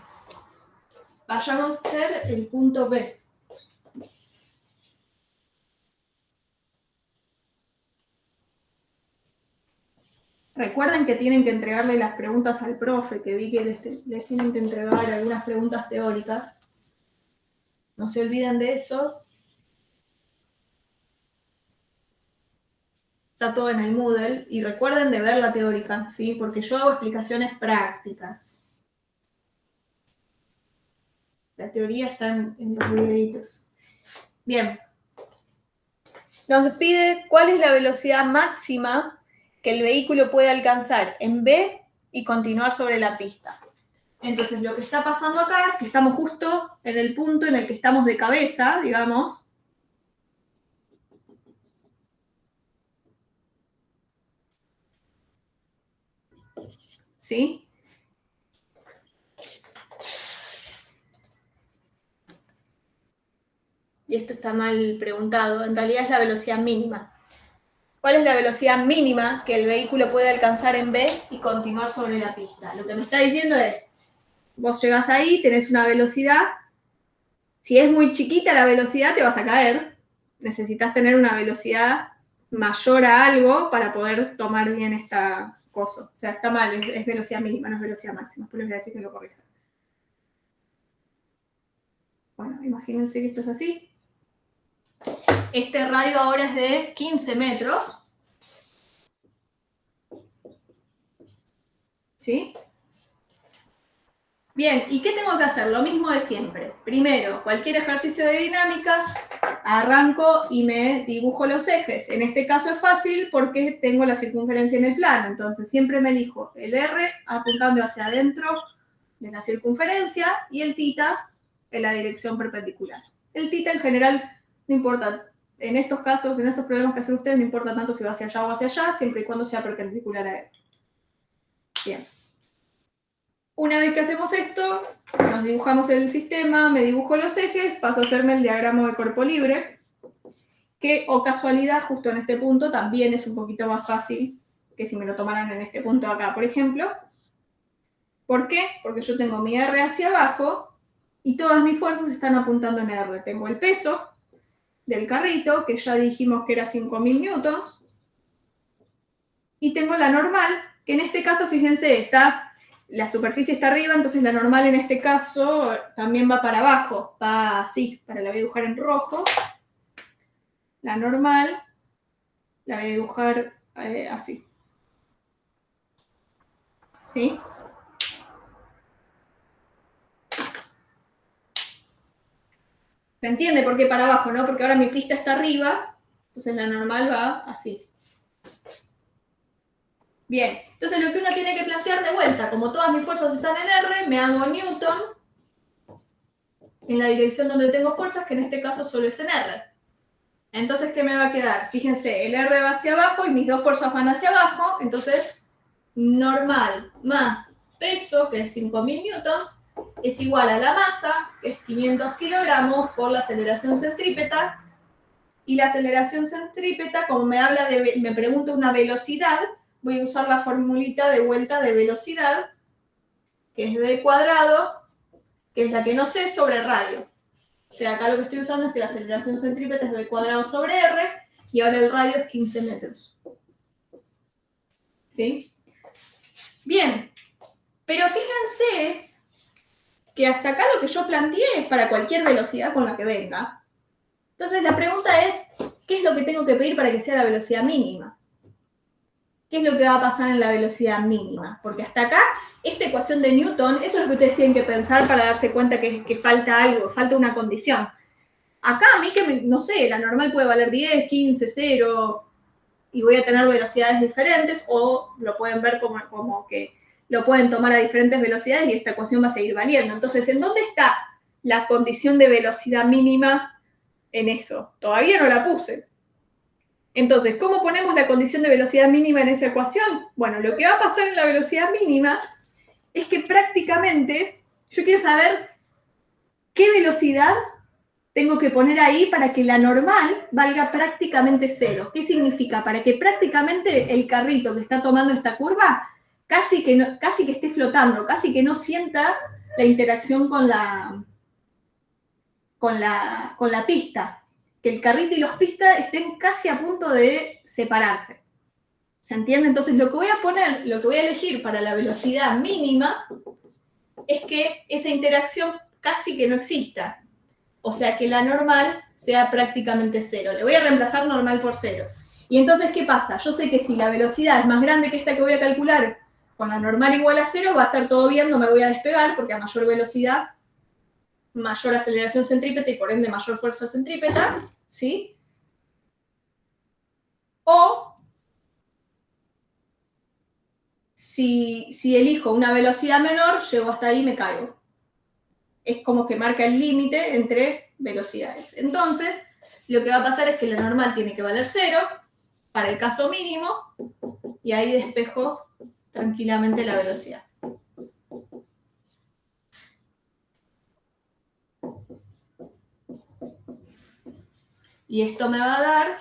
Vayamos a hacer el punto B. Recuerden que tienen que entregarle las preguntas al profe, que vi que les tienen que entregar algunas preguntas teóricas. No se olviden de eso. Está todo en el Moodle. Y recuerden de ver la teórica, ¿sí? Porque yo hago explicaciones prácticas. La teoría está en los videitos. Bien. Nos pide cuál es la velocidad máxima que el vehículo puede alcanzar en B y continuar sobre la pista. Entonces, lo que está pasando acá es que estamos justo en el punto en el que estamos de cabeza, digamos. ¿Sí? Y esto está mal preguntado, en realidad es la velocidad mínima. ¿Cuál es la velocidad mínima que el vehículo puede alcanzar en B y continuar sobre la pista? Lo que me está diciendo es, vos llegás ahí, tenés una velocidad, si es muy chiquita la velocidad te vas a caer, necesitas tener una velocidad mayor a algo para poder tomar bien esta cosa. O sea, está mal, es velocidad mínima, no es velocidad máxima, después les voy a decir que lo corrijan. Bueno, imagínense que esto es así. Este radio ahora es de 15 metros. ¿Sí? Bien, ¿y qué tengo que hacer? Lo mismo de siempre. Primero, cualquier ejercicio de dinámica, arranco y me dibujo los ejes. En este caso es fácil porque tengo la circunferencia en el plano, entonces siempre me elijo el R apuntando hacia adentro de la circunferencia y el θ en la dirección perpendicular. El θ en general no importa, en estos casos, en estos problemas que hacen ustedes, no importa tanto si va hacia allá o hacia allá, siempre y cuando sea perpendicular a él. Bien. Una vez que hacemos esto, nos dibujamos el sistema, me dibujo los ejes, paso a hacerme el diagrama de cuerpo libre, que, o casualidad, justo en este punto también es un poquito más fácil que si me lo tomaran en este punto acá, por ejemplo. ¿Por qué? Porque yo tengo mi R hacia abajo y todas mis fuerzas están apuntando en R. Tengo el peso del carrito, que ya dijimos que era 5.000 newtons, y tengo la normal, que en este caso, fíjense, la superficie está arriba, entonces la normal en este caso también va para abajo, va así, la voy a dibujar en rojo. La normal la voy a dibujar así. ¿Sí? ¿Se entiende por qué para abajo, no? Porque ahora mi pista está arriba, entonces la normal va así. Bien, entonces lo que uno tiene que plantear de vuelta, como todas mis fuerzas están en R, me hago Newton en la dirección donde tengo fuerzas, que en este caso solo es en R. Entonces, ¿qué me va a quedar? Fíjense, el R va hacia abajo y mis dos fuerzas van hacia abajo, entonces normal más peso, que es 5.000 newtons, es igual a la masa, que es 500 kilogramos, por la aceleración centrípeta. Y la aceleración centrípeta, como me pregunta una velocidad, voy a usar la formulita de vuelta de velocidad, que es v cuadrado, que es la que no sé, sobre radio. O sea, acá lo que estoy usando es que la aceleración centrípeta es v cuadrado sobre r, y ahora el radio es 15 metros. ¿Sí? Bien, pero fíjense que hasta acá lo que yo planteé es para cualquier velocidad con la que venga. Entonces la pregunta es, ¿qué es lo que tengo que pedir para que sea la velocidad mínima? ¿Qué es lo que va a pasar en la velocidad mínima? Porque hasta acá, esta ecuación de Newton, eso es lo que ustedes tienen que pensar para darse cuenta que falta algo, falta una condición. Acá a mí, no sé, la normal puede valer 10, 15, 0, y voy a tener velocidades diferentes, o lo pueden ver como que lo pueden tomar a diferentes velocidades y esta ecuación va a seguir valiendo. Entonces, ¿en dónde está la condición de velocidad mínima en eso? Todavía no la puse. Entonces, ¿cómo ponemos la condición de velocidad mínima en esa ecuación? Bueno, lo que va a pasar en la velocidad mínima es que prácticamente yo quiero saber qué velocidad tengo que poner ahí para que la normal valga prácticamente cero. ¿Qué significa? Para que prácticamente el carrito que está tomando esta curva casi que esté flotando, casi que no sienta la interacción con la pista. Que el carrito y los pistas estén casi a punto de separarse. ¿Se entiende? Entonces lo que voy a poner, lo que voy a elegir para la velocidad mínima es que esa interacción casi que no exista. O sea, que la normal sea prácticamente cero. Le voy a reemplazar normal por cero. Y entonces, ¿qué pasa? Yo sé que si la velocidad es más grande que esta que voy a calcular con la normal igual a cero, va a estar todo bien, no me voy a despegar, porque a mayor velocidad, mayor aceleración centrípeta y por ende mayor fuerza centrípeta, ¿sí? O si elijo una velocidad menor, llego hasta ahí y me caigo. Es como que marca el límite entre velocidades. Entonces, lo que va a pasar es que la normal tiene que valer cero para el caso mínimo y ahí despejo tranquilamente la velocidad. Y esto me va a dar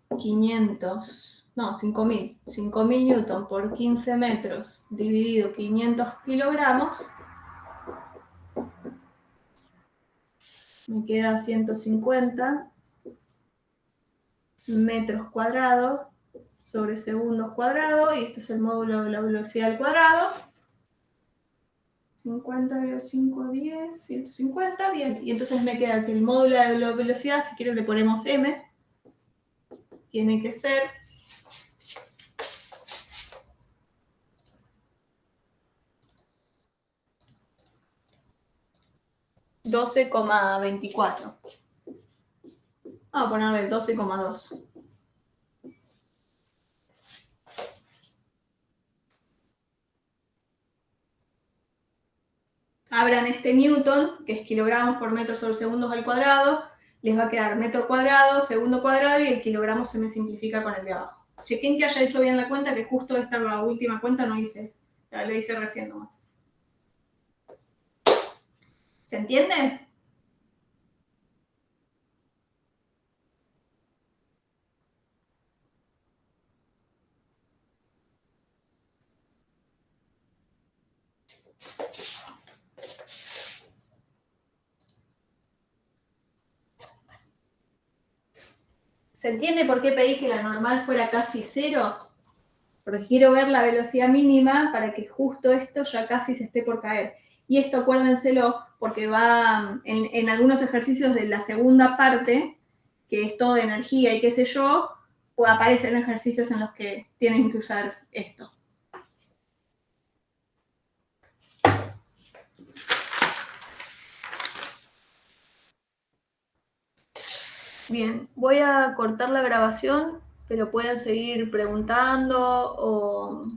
5.000 newton por 15 metros dividido 500 kilogramos, me queda 150 metros cuadrados sobre segundos cuadrados, y esto es el módulo de la velocidad al cuadrado. 50, 5, 10, 150, bien. Y entonces me queda que el módulo de la velocidad, si quiero le ponemos m, tiene que ser 12,24. Vamos a ponerle 12,2. Abran este Newton, que es kilogramos por metro sobre segundos al cuadrado, les va a quedar metro cuadrado, segundo cuadrado, y el kilogramo se me simplifica con el de abajo. Chequen que haya hecho bien la cuenta, que justo esta la última cuenta no hice, la hice recién nomás. ¿Se entiende? ¿Se entiende por qué pedí que la normal fuera casi 0? Porque quiero ver la velocidad mínima para que justo esto ya casi se esté por caer. Y esto acuérdenselo porque va en algunos ejercicios de la segunda parte, que es todo de energía y qué sé yo, pues aparecen ejercicios en los que tienen que usar esto. Bien, voy a cortar la grabación, pero pueden seguir preguntando o